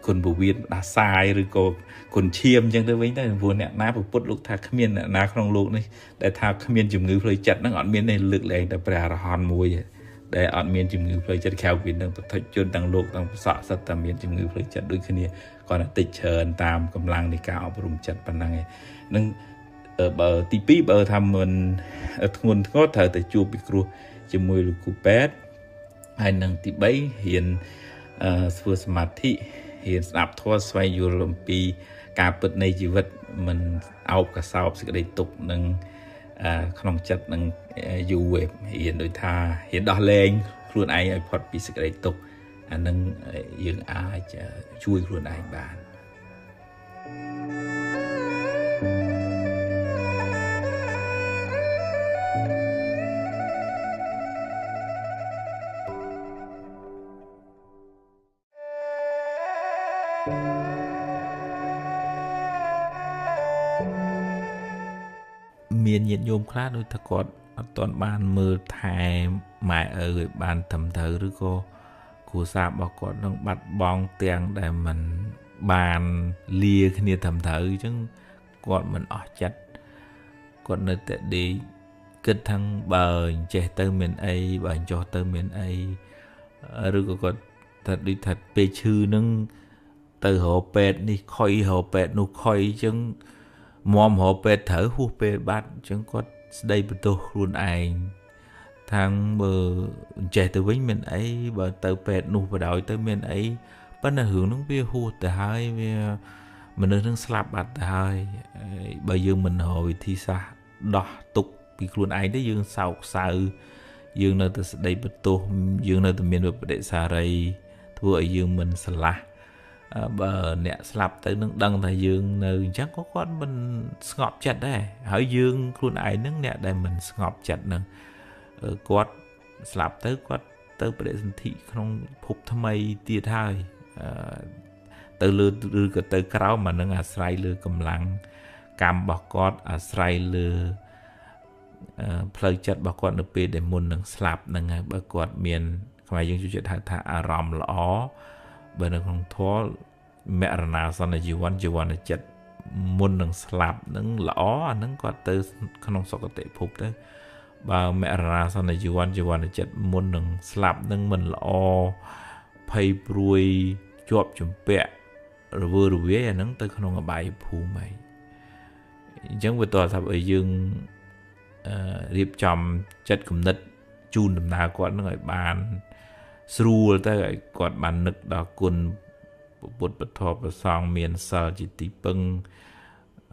Speaker 1: គុណពវៀនដាសាយឬក៏គុណឈាមអញ្ចឹងទៅវិញទៅព្រោះអ្នកណាពុទ្ធលោកថាគ្មានអ្នកណាក្នុងលោកនេះដែលថាគ្មានជំងឺផ្លូវចិត្តហ្នឹងអត់មានទេលើកលែងតែព្រះអរហន្តមួយដែលអត់មានជំងឺផ្លូវចិត្តក្រៅពីនឹងប្រតិជនទាំងលោកទាំងប្រសក់សិតតែមានជំងឺផ្លូវចិត្តដូចគ្នាគាត់តែតិចច្រើនតាមកម្លាំងនៃការអប់រំចិត្តប៉ុណ្ណឹងឯងនឹងបើទី2បើថាមិនធ្ងន់ធ្ងរត្រូវតែជួបពិគ្រោះជាមួយលោកគ្រូពេទ្យហើយនឹងទី3រៀនធ្វើសមាធិរៀនស្ដាប់ធម៌ស្វែងយល់អំពីការពិតនៃជីវិតមិនអោបកសោបសេចក្តីទុក្ខនឹងក្នុងចិត្តនឹងយូររៀនដូចថារៀនដោះលែងខ្លួនឯងឲ្យផុតពីសេចក្តីទុក្ខអានឹងយើងអាចជួយខ្លួនឯងបានមានញាតិញោមខ្លះដូចថាគាត់អត់ទាន់បានមើលថែម៉ែឪឲ្យបានត្រឹមត្រូវឬក៏គ្រួសាររបស់គាត់នឹងបាត់បង់ទាំងដែលមិនបានលាគ្នាត្រឹមត្រូវអញ្ចឹងគាត់មិនអស់ចិត្តគាត់នៅតែដេក គិតថាបើចេះទៅមានអីបើចោះទៅមានអីឬក៏គាត់ថាដូចថាពេលឈឺនឹងទៅរកពេទ្យនេះខុយរកពេទ្យនោះខុយអញ្ចឹងមមរកពេទ្យត្រូវហួសពេលបាត់អញ្ចឹងគាត់ស្ដីបន្ទោសខ្លួនឯងថាបើចេះទៅវិញមានអីបើទៅពេទ្យនោះបដ ாய் ទៅមានអីប៉ុន្តែរឿងហ្នឹងវាហួសទៅហើយវាមនុស្សនឹងស្លាប់បាត់ទៅហើយបើយើងមិនរកវិធីសាស្ត្រដោះទុកពីខ្លួនឯងទេយើងសោកសៅយើងនៅតែស្ដីបន្ទោសយើងនៅតែមានវិបដិសារីធ្វើឲ្យយើងមិនស្រឡះបើអ្នកស្លាប់ទៅនឹងដឹងថាយើងនៅអញ្ចឹងក៏គាត់មិនស្ងប់ចិត្តដែរហើយយើងខ្លួនឯងនឹងអ្នកដែលមិនស្ងប់ចិត្តនឹងគាត់ស្លាប់ទៅគាត់ទៅបដិសន្ធិក្នុងភពថ្មីទៀតហើយទៅលើឬក៏ទៅក្រោមអានឹងអាស្រ័យលើកម្លាំងកម្មរបស់គាត់អាស្រ័យលើផ្លូវចិត្តរបស់គាត់នៅពេលដែលមុននឹងស្លាប់ហ្នឹងហើយបើគាត់មានខ្មែរយើងជួយចិត្តហៅថាអារម្មណ៍ល្អបើនៅក្នុងធម៌មរណាសន្នជីវ័នជីវ័នចិត្តមុននឹងស្លាប់ហ្នឹងល្អអាហ្នឹងគាត់ទៅក្នុងសុគតិភពទៅបើមរណាសន្នជីវ័នជីវ័នចិត្តមុននឹងស្លាប់ហ្នឹងមិនល្អភ័យព្រួយជាប់ជំពាក់រវើរវាយអាហ្នឹងទៅក្នុងអបាយភូមិហើយអញ្ចឹងវាតើថាឲ្យយើងរៀបចំចិត្តគំនិតជូនដំណើរគាត់នឹងឲ្យបានស្រួលទៅឲ្យគាត់បាននឹកដល់គុណពុទ្ធពធប្រសងមានសិលជាទីពឹង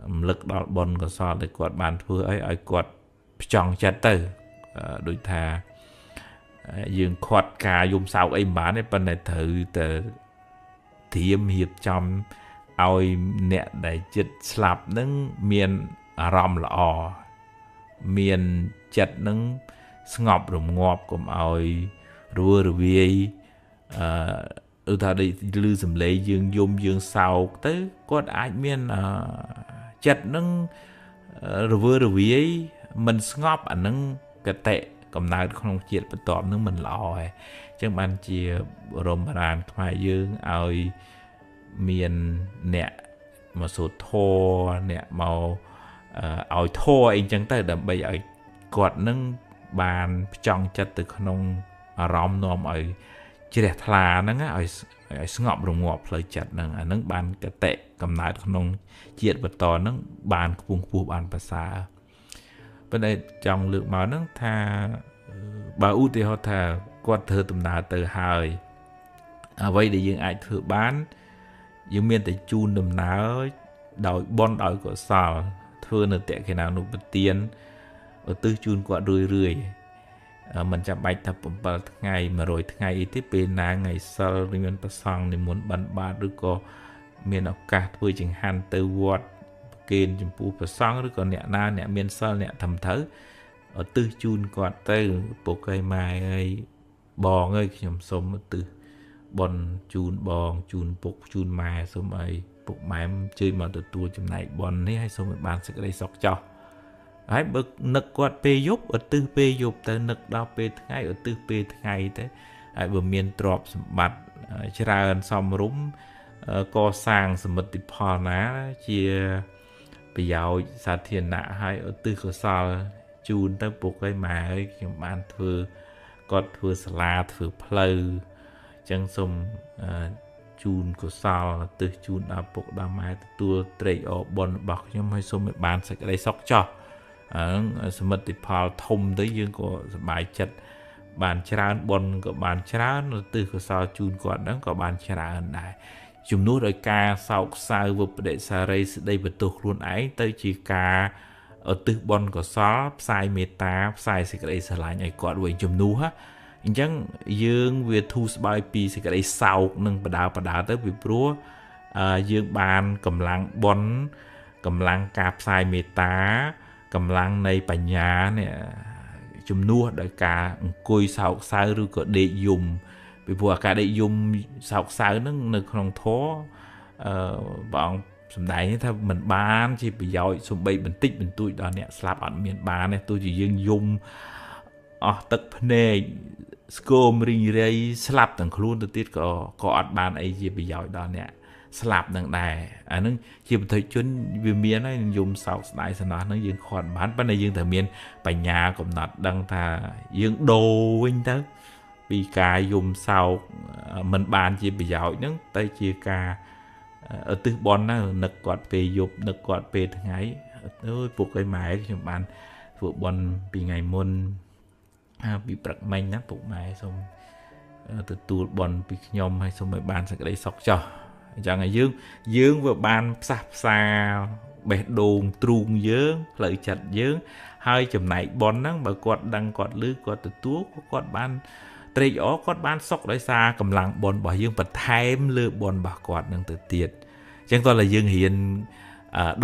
Speaker 1: រំលឹកដល់បុណ្យកុសលដែលគាត់បានធ្វើឲ្យគាត់ផ្ចង់ចិត្តទៅដូចថាយើងខាត់ការយំសោកអីមិនបានទេប៉ុន្តែត្រូវតែត្រៀមរៀបចំឲ្យអ្នកដែលចិត្តស្លាប់នឹងមានអារម្មណ៍ល្អមានចិត្តនឹងស្ងប់រងាប់កុំឲ្យរវើរវាយឧទាហរណ៍ឮសំឡេងយើងយំយើងសោកទៅគាត់អាចមានចិត្តនឹងរវើរវាយមិនស្ងប់អានឹងកតិកំណើតក្នុងជាតិបន្ទាប់នឹងមិនល្អហើយអញ្ចឹងបានជាបរមរានខ្មែរយើងឲ្យមានអ្នកមកសូត្រធម៌អ្នកមកឲ្យធម៌អីចឹងទៅដើម្បីឲ្យគាត់នឹងបានផ្ចង់ចិត្តទៅក្នុងអារម្មណ៍នាំឲ្យជ្រះថ្លាហ្នឹងឲ្យស្ងប់រងាប់ផ្លូវចិត្តហ្នឹងអាហ្នឹងបានកតិកំណើតក្នុងជាតិបន្តហ្នឹងបានខ្ពង់ខ្ពស់បានប្រសើរប៉ុន្តែចង់លើកមកហ្នឹងថាបើឧទាហរណ៍ថាគាត់ធ្វើដំណើរទៅហើយអ្វីដែលយើងអាចធ្វើបានយើងមានតែជូនដំណើរដោយបុណ្យដោយកុសលធ្វើនៅតេកិណានុបទានឧទ្ទិសជូនគាត់រឿយមិនចាំបាច់ថា7ថ្ងៃ100ថ្ងៃអីទេពេលណាថ្ងៃសិលមានប្រសង់និមន្តបិណ្ឌបាតឬក៏មានឱកាសធ្វើចង្ហាន់ទៅវត្តប្រគេនចំពោះប្រសង់ឬក៏អ្នកណាអ្នកមានសិលអ្នកត្រឹមត្រូវឧទ្ទិសជូនគាត់ទៅពុកឯម៉ែអើយបងអើយខ្ញុំសូមឧទ្ទិសបុណ្យជូនបងជូនពុកជូនម៉ែសូមឲ្យពុកម៉ែជួយមកទទួលចំណែកបុណ្យនេះឲ្យសូមឲ្យបានសេចក្តីសុខចោះហើយបើនឹកគាត់ពេលយប់ឧទ្ទិសពេលយប់ទៅនឹកដល់ពេលថ្ងៃឧទ្ទិសពេលថ្ងៃទៅហើយបើមានទ្រព្យសម្បត្តិច្រើនសមរម្យកសាងសមិទ្ធផលណាជាប្រយោជន៍សាធារណៈហើយឧទ្ទិសកុសលជូនទៅពុកឲ្យម៉ែឲ្យខ្ញុំបានធ្វើគាត់ធ្វើសាលាធ្វើផ្លូវអញ្ចឹងសូមជូនកុសលឧទ្ទិសជូនដល់ពុកដល់ម៉ែទទួលត្រេកអរបុណ្យរបស់ខ្ញុំហើយសូមឲ្យបានសេចក្តីសុខចោះសមិទ្ធផលធំទៅយើងក៏សប្បាយចិត្តបានច្រើនបុណ្យក៏បានច្រើនឧទ្ទិសកុសលជូនគាត់ហ្នឹងក៏បានច្រើនដែរជំនួសដោយការសោកសៅវិបដិសារីស្ដីបន្ទោសខ្លួនឯងទៅជាការឧទ្ទិសបុណ្យកុសលផ្សាយមេត្តាផ្សាយសេចក្តីស្រឡាញ់ឲ្យគាត់វិញជំនួសអញ្ចឹងយើងវាធូរស្បើយពីសេចក្តីសោកនឹងបដាទៅពីព្រោះយើងបានកម្លាំងបុណ្យកម្លាំងការផ្សាយមេត្តាកម្លាំងនៃបញ្ញានេះជំនួសដោយការអង្គុយសោកសៅឬក៏ដេកយំពីព្រោះអាការដេកយំសោកសៅហ្នឹងនៅក្នុងធម៌ព្រះអង្គសម្ដែងថាមិនបានជាប្រយោជន៍សំបីបន្តិចបន្តួចដល់អ្នកស្លាប់អត់មានបានទេទោះជាយើងយំអស់ទឹកភ្នែកស្គមរីងរៃស្លាប់ទាំងខ្លួនទៅទៀតក៏អត់បានអីជាប្រយោជន៍ដល់អ្នក ស្លាប់នឹងដែរអានឹងជាប្រតិជនវាមានហើយយំសោកស្ដាយសំណោះនឹងយើងខាត់បានប៉ុន្តែយើងត្រូវមានបញ្ញាកំណត់ដឹងថាយើងដូរវិញទៅពីការយំសោកមិនបានជាប្រយោជន៍ហ្នឹងទៅជាការឧទ្ទិសបន់ណានឹកគាត់ពេលយប់នឹកគាត់ពេលថ្ងៃអើយពុកឯម៉ែខ្ញុំបានធ្វើបន់ពីថ្ងៃមុនពីព្រឹកមិញណាពុកម៉ែសូមទទួលបន់ពីខ្ញុំហើយសូមឲ្យបានសេចក្តីសុខចុះអញ្ចឹងហើយយើងវាបានផ្សះផ្សាបេះដូងទ្រូងយើងផ្លូវចិត្តយើងហើយចំណែកបន់ហ្នឹងបើគាត់ដឹងគាត់ឮគាត់ទទួលគាត់បានត្រេកអរគាត់បានសុខដោយសារកម្លាំងបន់របស់យើងបន្ថែមលើបន់របស់គាត់នឹងទៅទៀតអញ្ចឹងតើយើងរៀន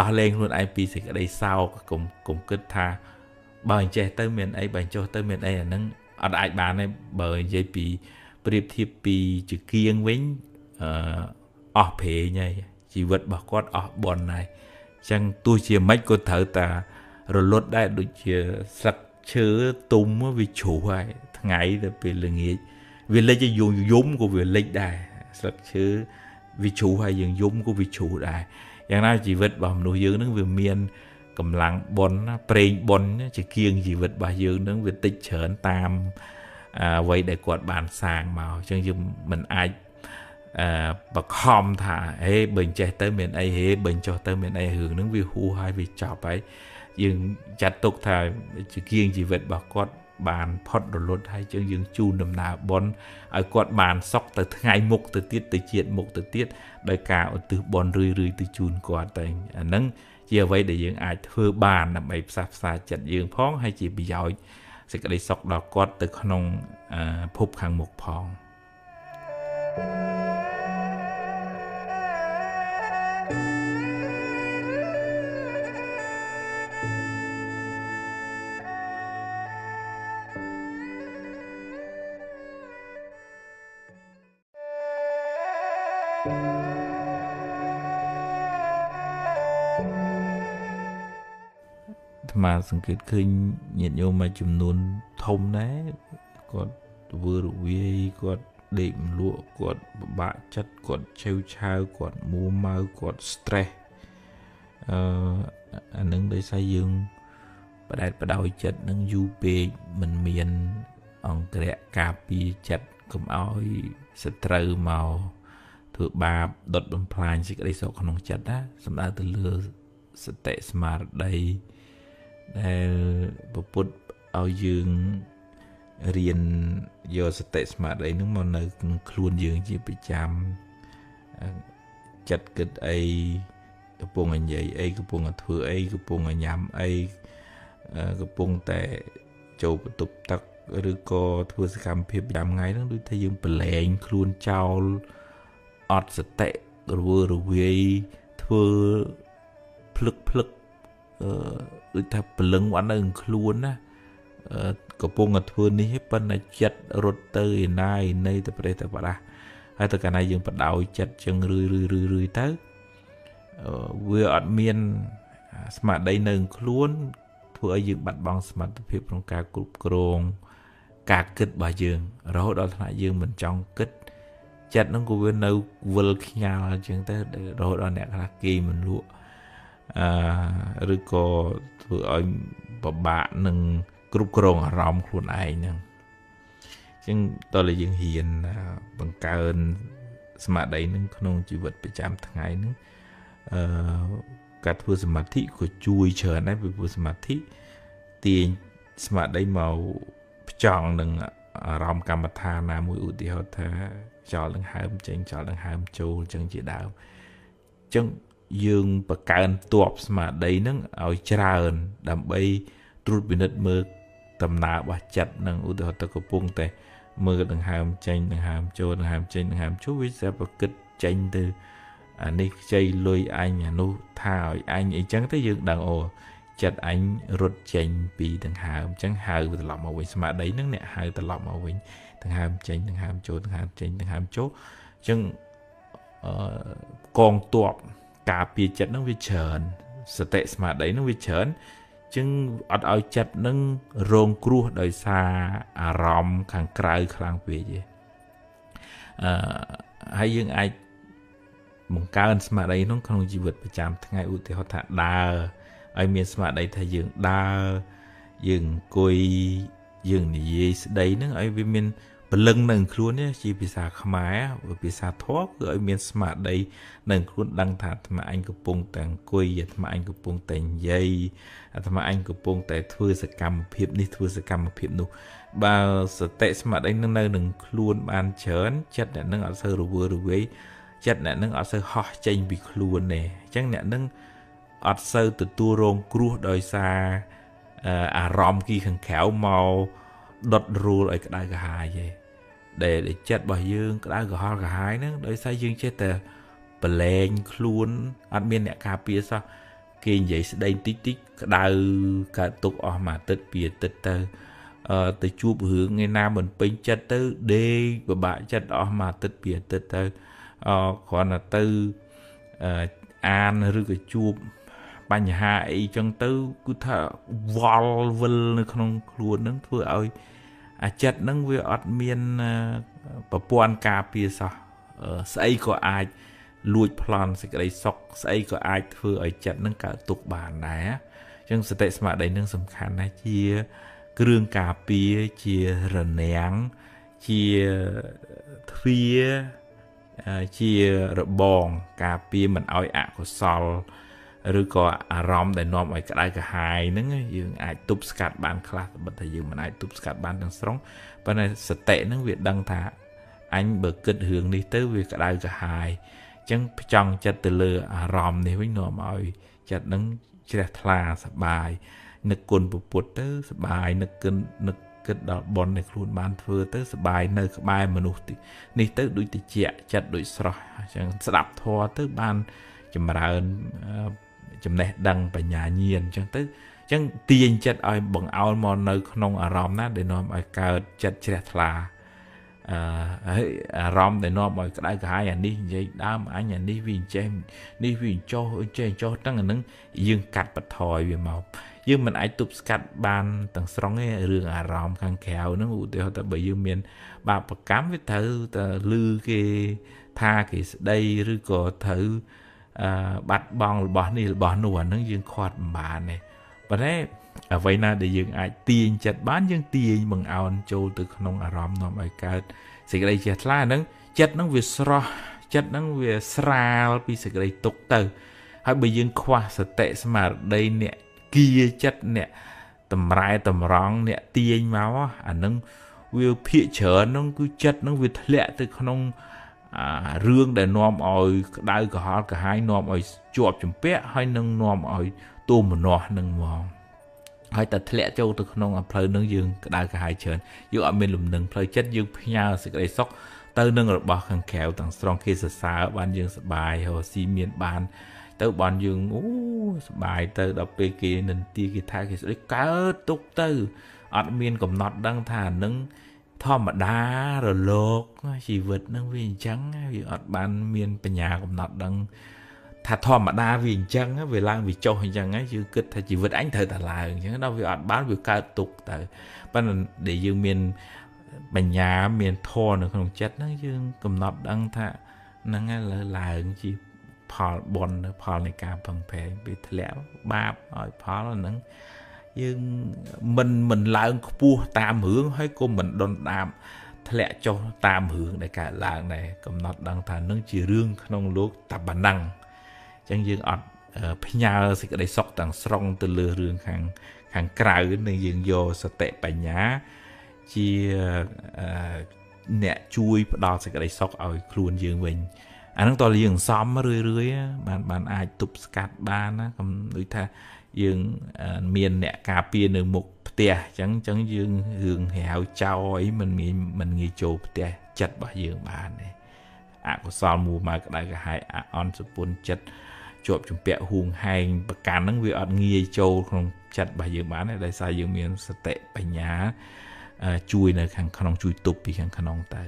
Speaker 1: ដោះលែងខ្លួនឯងពីសេចក្តីសោកកុំគិតថាបើអញ្ចេះទៅមានអីបើអញ្ចោះទៅមានអីអាហ្នឹងអត់អាចបានទេបើនិយាយពីប្រៀបធៀបពីជាគៀងវិញអស់ព្រេងហើយជីវិតរបស់គាត់អស់បន់ហើយអញ្ចឹងទោះជាមិនក៏ត្រូវតែរលត់ដែរដូចជាស្លឹកឈើទុំវាជ្រុះហើយថ្ងៃទៅពេលល្ងាចវាលិចយំក៏វាលិចដែរស្លឹកឈើវាជ្រុះហើយយើងយំក៏វាជ្រុះដែរយ៉ាងណាជីវិតរបស់មនុស្សយើងនឹងវាមានកម្លាំងបន់ប្រេងបន់ជាគៀងជីវិតរបស់យើងនឹងវាតិចច្រើនតាមអ្វីដែលគាត់បានសាងមកអញ្ចឹងយើងមិនអាចបខំថាហេបើអញ្ចេះទៅមានអីហេបើអញ្ចោះទៅមានអីរឿងហ្នឹងវាហួសហើយវាចប់ហើយយើងចាត់ទុកថាជាគៀងជីវិតរបស់គាត់បានផុតរលត់ហើយយើងជូនដំណើរបន់ឲ្យគាត់បានសុខទៅថ្ងៃមុខទៅទៀតទៅជាតិមុខទៅទៀតដោយការឧទ្ទិសបន់រឿយទៅជូនគាត់តែអាហ្នឹងជាអ្វីដែលយើងអាចធ្វើបានដើម្បីផ្សះផ្សាចិត្តយើងផងហើយជាប្រយោជន៍សេចក្តីសុខដល់គាត់ទៅក្នុងភពខាងមុខផងមកសង្កេតឃើញញាតិញោមមួយចំនួនធំដែរគាត់ធ្វើរវាយគាត់ដេកមលក់គាត់ពិបាកចិត្តគាត់ឆេវឆាវគាត់មួម៉ៅគាត់ stress អានឹងដោយសារយើងបដែតបដោយចិត្តនឹងយូរពេកមិនមានអង្គរៈការពារចិត្តកុំឲ្យសត្រូវមកធ្វើបាបដុតបំផ្លាញសេចក្តីសុខក្នុងចិត្តណាសំដៅទៅលើសតិស្មារតីដែលពុទ្ធឲ្យយើងរៀនយកសតិស្មារតីនឹងមកនៅក្នុងខ្លួនយើងជាប្រចាំចិត្តគិតអីកំពុងនិយាយអីកំពុងធ្វើអីកំពុងញ៉ាំអីកំពុងតែចូលបន្ទប់ទឹកឬក៏ធ្វើសកម្មភាពប្រចាំថ្ងៃហ្នឹងដូចថាយើងប្រឡែងខ្លួនចោលអត់សតិរវើរវាយធ្វើភ្លឹកដូចថាព្រលឹងអត់នៅខ្លួនណាកំពុងតែធ្វើនេះប៉ុន្តែចិត្តរត់ទៅឯណាឯណីទៅប្រេះទៅបដាស់ហើយទៅកាលណាយើងបដោយចិត្តចឹងរឿយទៅវាអត់មានស្មារតីនៅខ្លួនធ្វើឲ្យយើងបាត់បង់សមត្ថភាពក្នុងការគ្រប់គ្រងការគិតរបស់យើងរហូតដល់ថ្នាក់យើងមិនចង់គិតចិត្តហ្នឹងក៏វានៅវិលខ្ញាល់អញ្ចឹងទៅរហូតដល់អ្នកខ្លះគេមិនលក់ឬក៏ធ្វើឲ្យពិបាកនឹងគ្រប់គ្រងអារម្មណ៍ខ្លួនឯងហ្នឹងអញ្ចឹងតើយើងហ៊ានបង្កើនស្មារតីនឹងក្នុងជីវិតប្រចាំថ្ងៃហ្នឹងការធ្វើសមាធិក៏ជួយច្រើនដែរពីព្រោះសមាធិទាញស្មារតីមកផ្ចង់នឹងអារម្មណ៍កម្មដ្ឋានណាមួយឧទាហរណ៍ថាចោលដង្ហើមចេញចោលដង្ហើមចូលអញ្ចឹងជាដើមអញ្ចឹងយើងបង្កើនទ័ពស្មារតីហ្នឹងឲ្យច្រើនដើម្បីត្រួតពិនិត្យមើលដំណើររបស់ចិត្តនឹងឧទាហរណ៍ទៅកំពុងតែមើលដង្ហើមចេញដង្ហើមចូលដង្ហើមចេញដង្ហើមចូលវាsẽប្រគិតចេញទៅអានេះខ្ចីលុយអញអានោះថាឲ្យអញអីចឹងទៅយើងដឹងអូចិត្តអញរត់ចេញពីដង្ហើមអញ្ចឹងហៅត្រឡប់មកវិញស្មារតីហ្នឹងអ្នកហៅត្រឡប់មកវិញដង្ហើមចេញដង្ហើមចូលដង្ហើមចេញដង្ហើមចូលអញ្ចឹងកងទ័ពការពារចិត្តហ្នឹងវាច្រើនសតិស្មារតីហ្នឹងវាច្រើនចឹងអត់ឲ្យចិត្តហ្នឹងរងគ្រោះដោយសារអារម្មណ៍ខាងក្រៅខ្លាំងពេកទេហើយយើងអាច បង្កើនស្មារតីក្នុងជីវិតប្រចាំថ្ងៃឧទាហរណ៍ថាដើរឲ្យមានស្មារតីថាយើងដើរយើងអង្គុយយើងនិយាយស្ដីហ្នឹងឲ្យវាមានពលឹងនៅខ្លួននេះជាភាសាខ្មែរភាសាធម៌គឺឲ្យមានស្មារតីនៅខ្លួនដឹងថាអាត្មាអញកំពុងតែអង្គុយអាត្មាអញកំពុងតែនិយាយអាត្មាអញកំពុងតែធ្វើសកម្មភាពនេះធ្វើសកម្មភាពនោះបើសតិស្មារតីនឹងនៅនឹងខ្លួនបានច្រើនចិត្តអ្នកនឹងអត់សូវរវើរវាយចិត្តអ្នកនឹងអត់សូវហោះចេញពីខ្លួនទេអញ្ចឹងអ្នកនឹងអត់សូវទទួលរងគ្រោះដោយសារអារម្មណ៍គីខាងក្រៅមកដុតរូលឲ្យក្តៅក្រហាយទេដែលចិត្តរបស់យើងក្តៅក្រហល់ក្រហាយហ្នឹងដោយសារយើងចេះតែប្រឡែងខ្លួនអត់មានអ្នកការពារសោះគេនិយាយស្ដីតិចតិចក្តៅកើតទុកអស់មួយអាទិត្យពីរអាទិត្យទៅជួបរឿងថ្ងៃណាមិនពេញចិត្តទៅដេកពិបាកចិត្តអស់មួយអាទិត្យពីរអាទិត្យទៅគ្រាន់តែទៅអានឬក៏ជួបបញ្ហាអីចឹងទៅគឺថាវល់វិលនៅក្នុងខ្លួនហ្នឹងធ្វើឲ្យអាចិត្តហ្នឹងវាអត់មានប្រព័ន្ធការពារសោះស្អីក៏អាចលួចប្លន់សេចក្តីសុខស្អីក៏អាចធ្វើឲ្យចិត្តហ្នឹងកើតទុក្ខបានដែរអញ្ចឹងសតិស្មារតីហ្នឹងសំខាន់ណាស់ជាគ្រឿងការពារជារនាំងជាទ្វារជារបងការពារមិនឲ្យអកុសលឬក៏អារម្មណ៍ដែលនាំឲ្យក្តៅក្រហាយហ្នឹងយើងអាចទប់ស្កាត់បានខ្លះតែថាយើងមិនអាចទប់ស្កាត់បានទាំងស្រុងប៉ុន្តែសតិហ្នឹងវាដឹងថាអញបើគិតរឿងនេះទៅវាក្តៅក្រហាយអញ្ចឹងផ្ចង់ចិត្តទៅលើអារម្មណ៍នេះវិញនាំឲ្យចិត្តហ្នឹងជ្រះថ្លាសបាយនឹកគុណពុទ្ធទៅសបាយនឹកគិតដល់បុណ្យដែលខ្លួនបានធ្វើទៅសបាយនៅក្បែរមនុស្សនេះទៅដូចតិចចិត្តដូចស្រស់អញ្ចឹងស្ដាប់ធម៌ទៅបានចម្រើនចំណេះដឹងបញ្ញាញាណអញ្ចឹងទៅអញ្ចឹងទាញចិត្តឲ្យបង្អោលមកនៅក្នុងអារម្មណ៍ណាដែលនាំឲ្យកើតចិត្តជ្រះថ្លាហើយអារម្មណ៍ដែលនាំឲ្យក្តៅក្រហាយអានេះនិយាយដើមអញអានេះវាអញ្ចេះនេះវាចុះទាំងអាហ្នឹងយើងកាត់បន្ថយវាមកយើងមិនអាចទប់ស្កាត់បានទាំងស្រុងទេរឿងអារម្មណ៍ខាងក្រៅហ្នឹងឧទាហរណ៍ថាបើយើងមានបាបកម្មវាត្រូវតែលឺគេថាគេស្ដីឬក៏ត្រូវបាត់បង់របស់នេះរបស់នោះអាហ្នឹងយើងខាត់មិនបានទេប៉ុន្តែអ្វីណាដែលយើងអាចទាញចិត្តបានយើងទាញបង្អោនចូលទៅក្នុងអារម្មណ៍នាំឲ្យកើតសេចក្តីជ្រះថ្លាហ្នឹងចិត្តហ្នឹងវាស្រស់ចិត្តហ្នឹងវាស្រាលពីសេចក្តីទុក្ខទៅហើយបើយើងខ្វះសតិស្មារតីអ្នកគៀចិត្តអ្នកតម្រែតម្រង់អ្នកទាញមកអាហ្នឹងវាភាកច្រើនហ្នឹងគឺចិត្តហ្នឹងវាធ្លាក់ទៅក្នុងរឿងដែលនាំឲ្យក្តៅក្រហល់ក្រហាយនាំឲ្យជាប់ជំពាក់ហើយនឹងនាំឲ្យទោមនស្សនឹងមកហើយតែធ្លាក់ចូលទៅក្នុងផ្លូវនឹងយើងក្តៅក្រហាយច្រើនយើងអត់មានលំនឹងផ្លូវចិត្តយើងផ្ញើសេចក្តីសុខទៅនឹងរបស់ខាងក្រៅទាំងស្រុងគេសរសើរបានយើងសប្បាយរស់ស៊ីមានបានទៅបានយើងអូសប្បាយទៅដល់ពេលគេនិន្ទាគេថាគេស្ដីកើតទុកទៅអត់មានកំណត់ដឹងថានឹងធម្មតារលកជីវិតនឹងវាអញ្ចឹងវាអត់បានមានបញ្ញាកំណត់ដឹងថាធម្មតាវាអញ្ចឹងវាឡើងវាចុះអញ្ចឹងហើយយើងគិតថាជីវិតអញត្រូវតែឡើងអញ្ចឹងដល់វាអត់បានវាកើតទុកទៅប៉ុន្តែដែលយើងមានបញ្ញាមានធម៌នៅក្នុងចិត្តហ្នឹងយើងកំណត់ដឹងថាហ្នឹងហើយលើឡើងជាផលបុណ្យផលនៃការពឹងផ្អែកពីធ្លាក់បាបឲ្យផលហ្នឹងយើងមិនឡើងខ្ពស់តាមរឿងហើយក៏មិនដុនដាបធ្លាក់ចុះតាមរឿងដែលកើតឡើងដែរកំណត់ដឹងថានឹងជារឿងក្នុងលោកតែប៉ុណ្ណឹងអញ្ចឹងយើងអត់ផ្ញើសេចក្តីសុខទាំងស្រុងទៅលើរឿងខាងក្រៅនឹងយើងយកសតិបញ្ញាជាអ្នកជួយផ្ដល់សេចក្តីសុខឲ្យខ្លួនយើងវិញអាហ្នឹងតើយើងសំរឿយបានអាចទប់ស្កាត់បានណាដូចថាយើងមានអ្នកការពារនៅមុខផ្ទះអញ្ចឹងយើងរឿងហៅចោលអីមិនងាយចូលផ្ទះចិត្តរបស់យើងបានទេអកុសលមួម៉ៅក្តៅក្រហាយអន់សុពន្ធចិត្តជាប់ជំពាក់ហួងហែងប្រកាន់ហ្នឹងវាអត់ងាយចូលក្នុងចិត្តរបស់យើងបានទេដោយសារយើងមានសតិបញ្ញាជួយនៅខាងក្នុងជួយទប់ពីខាងក្នុងទៅ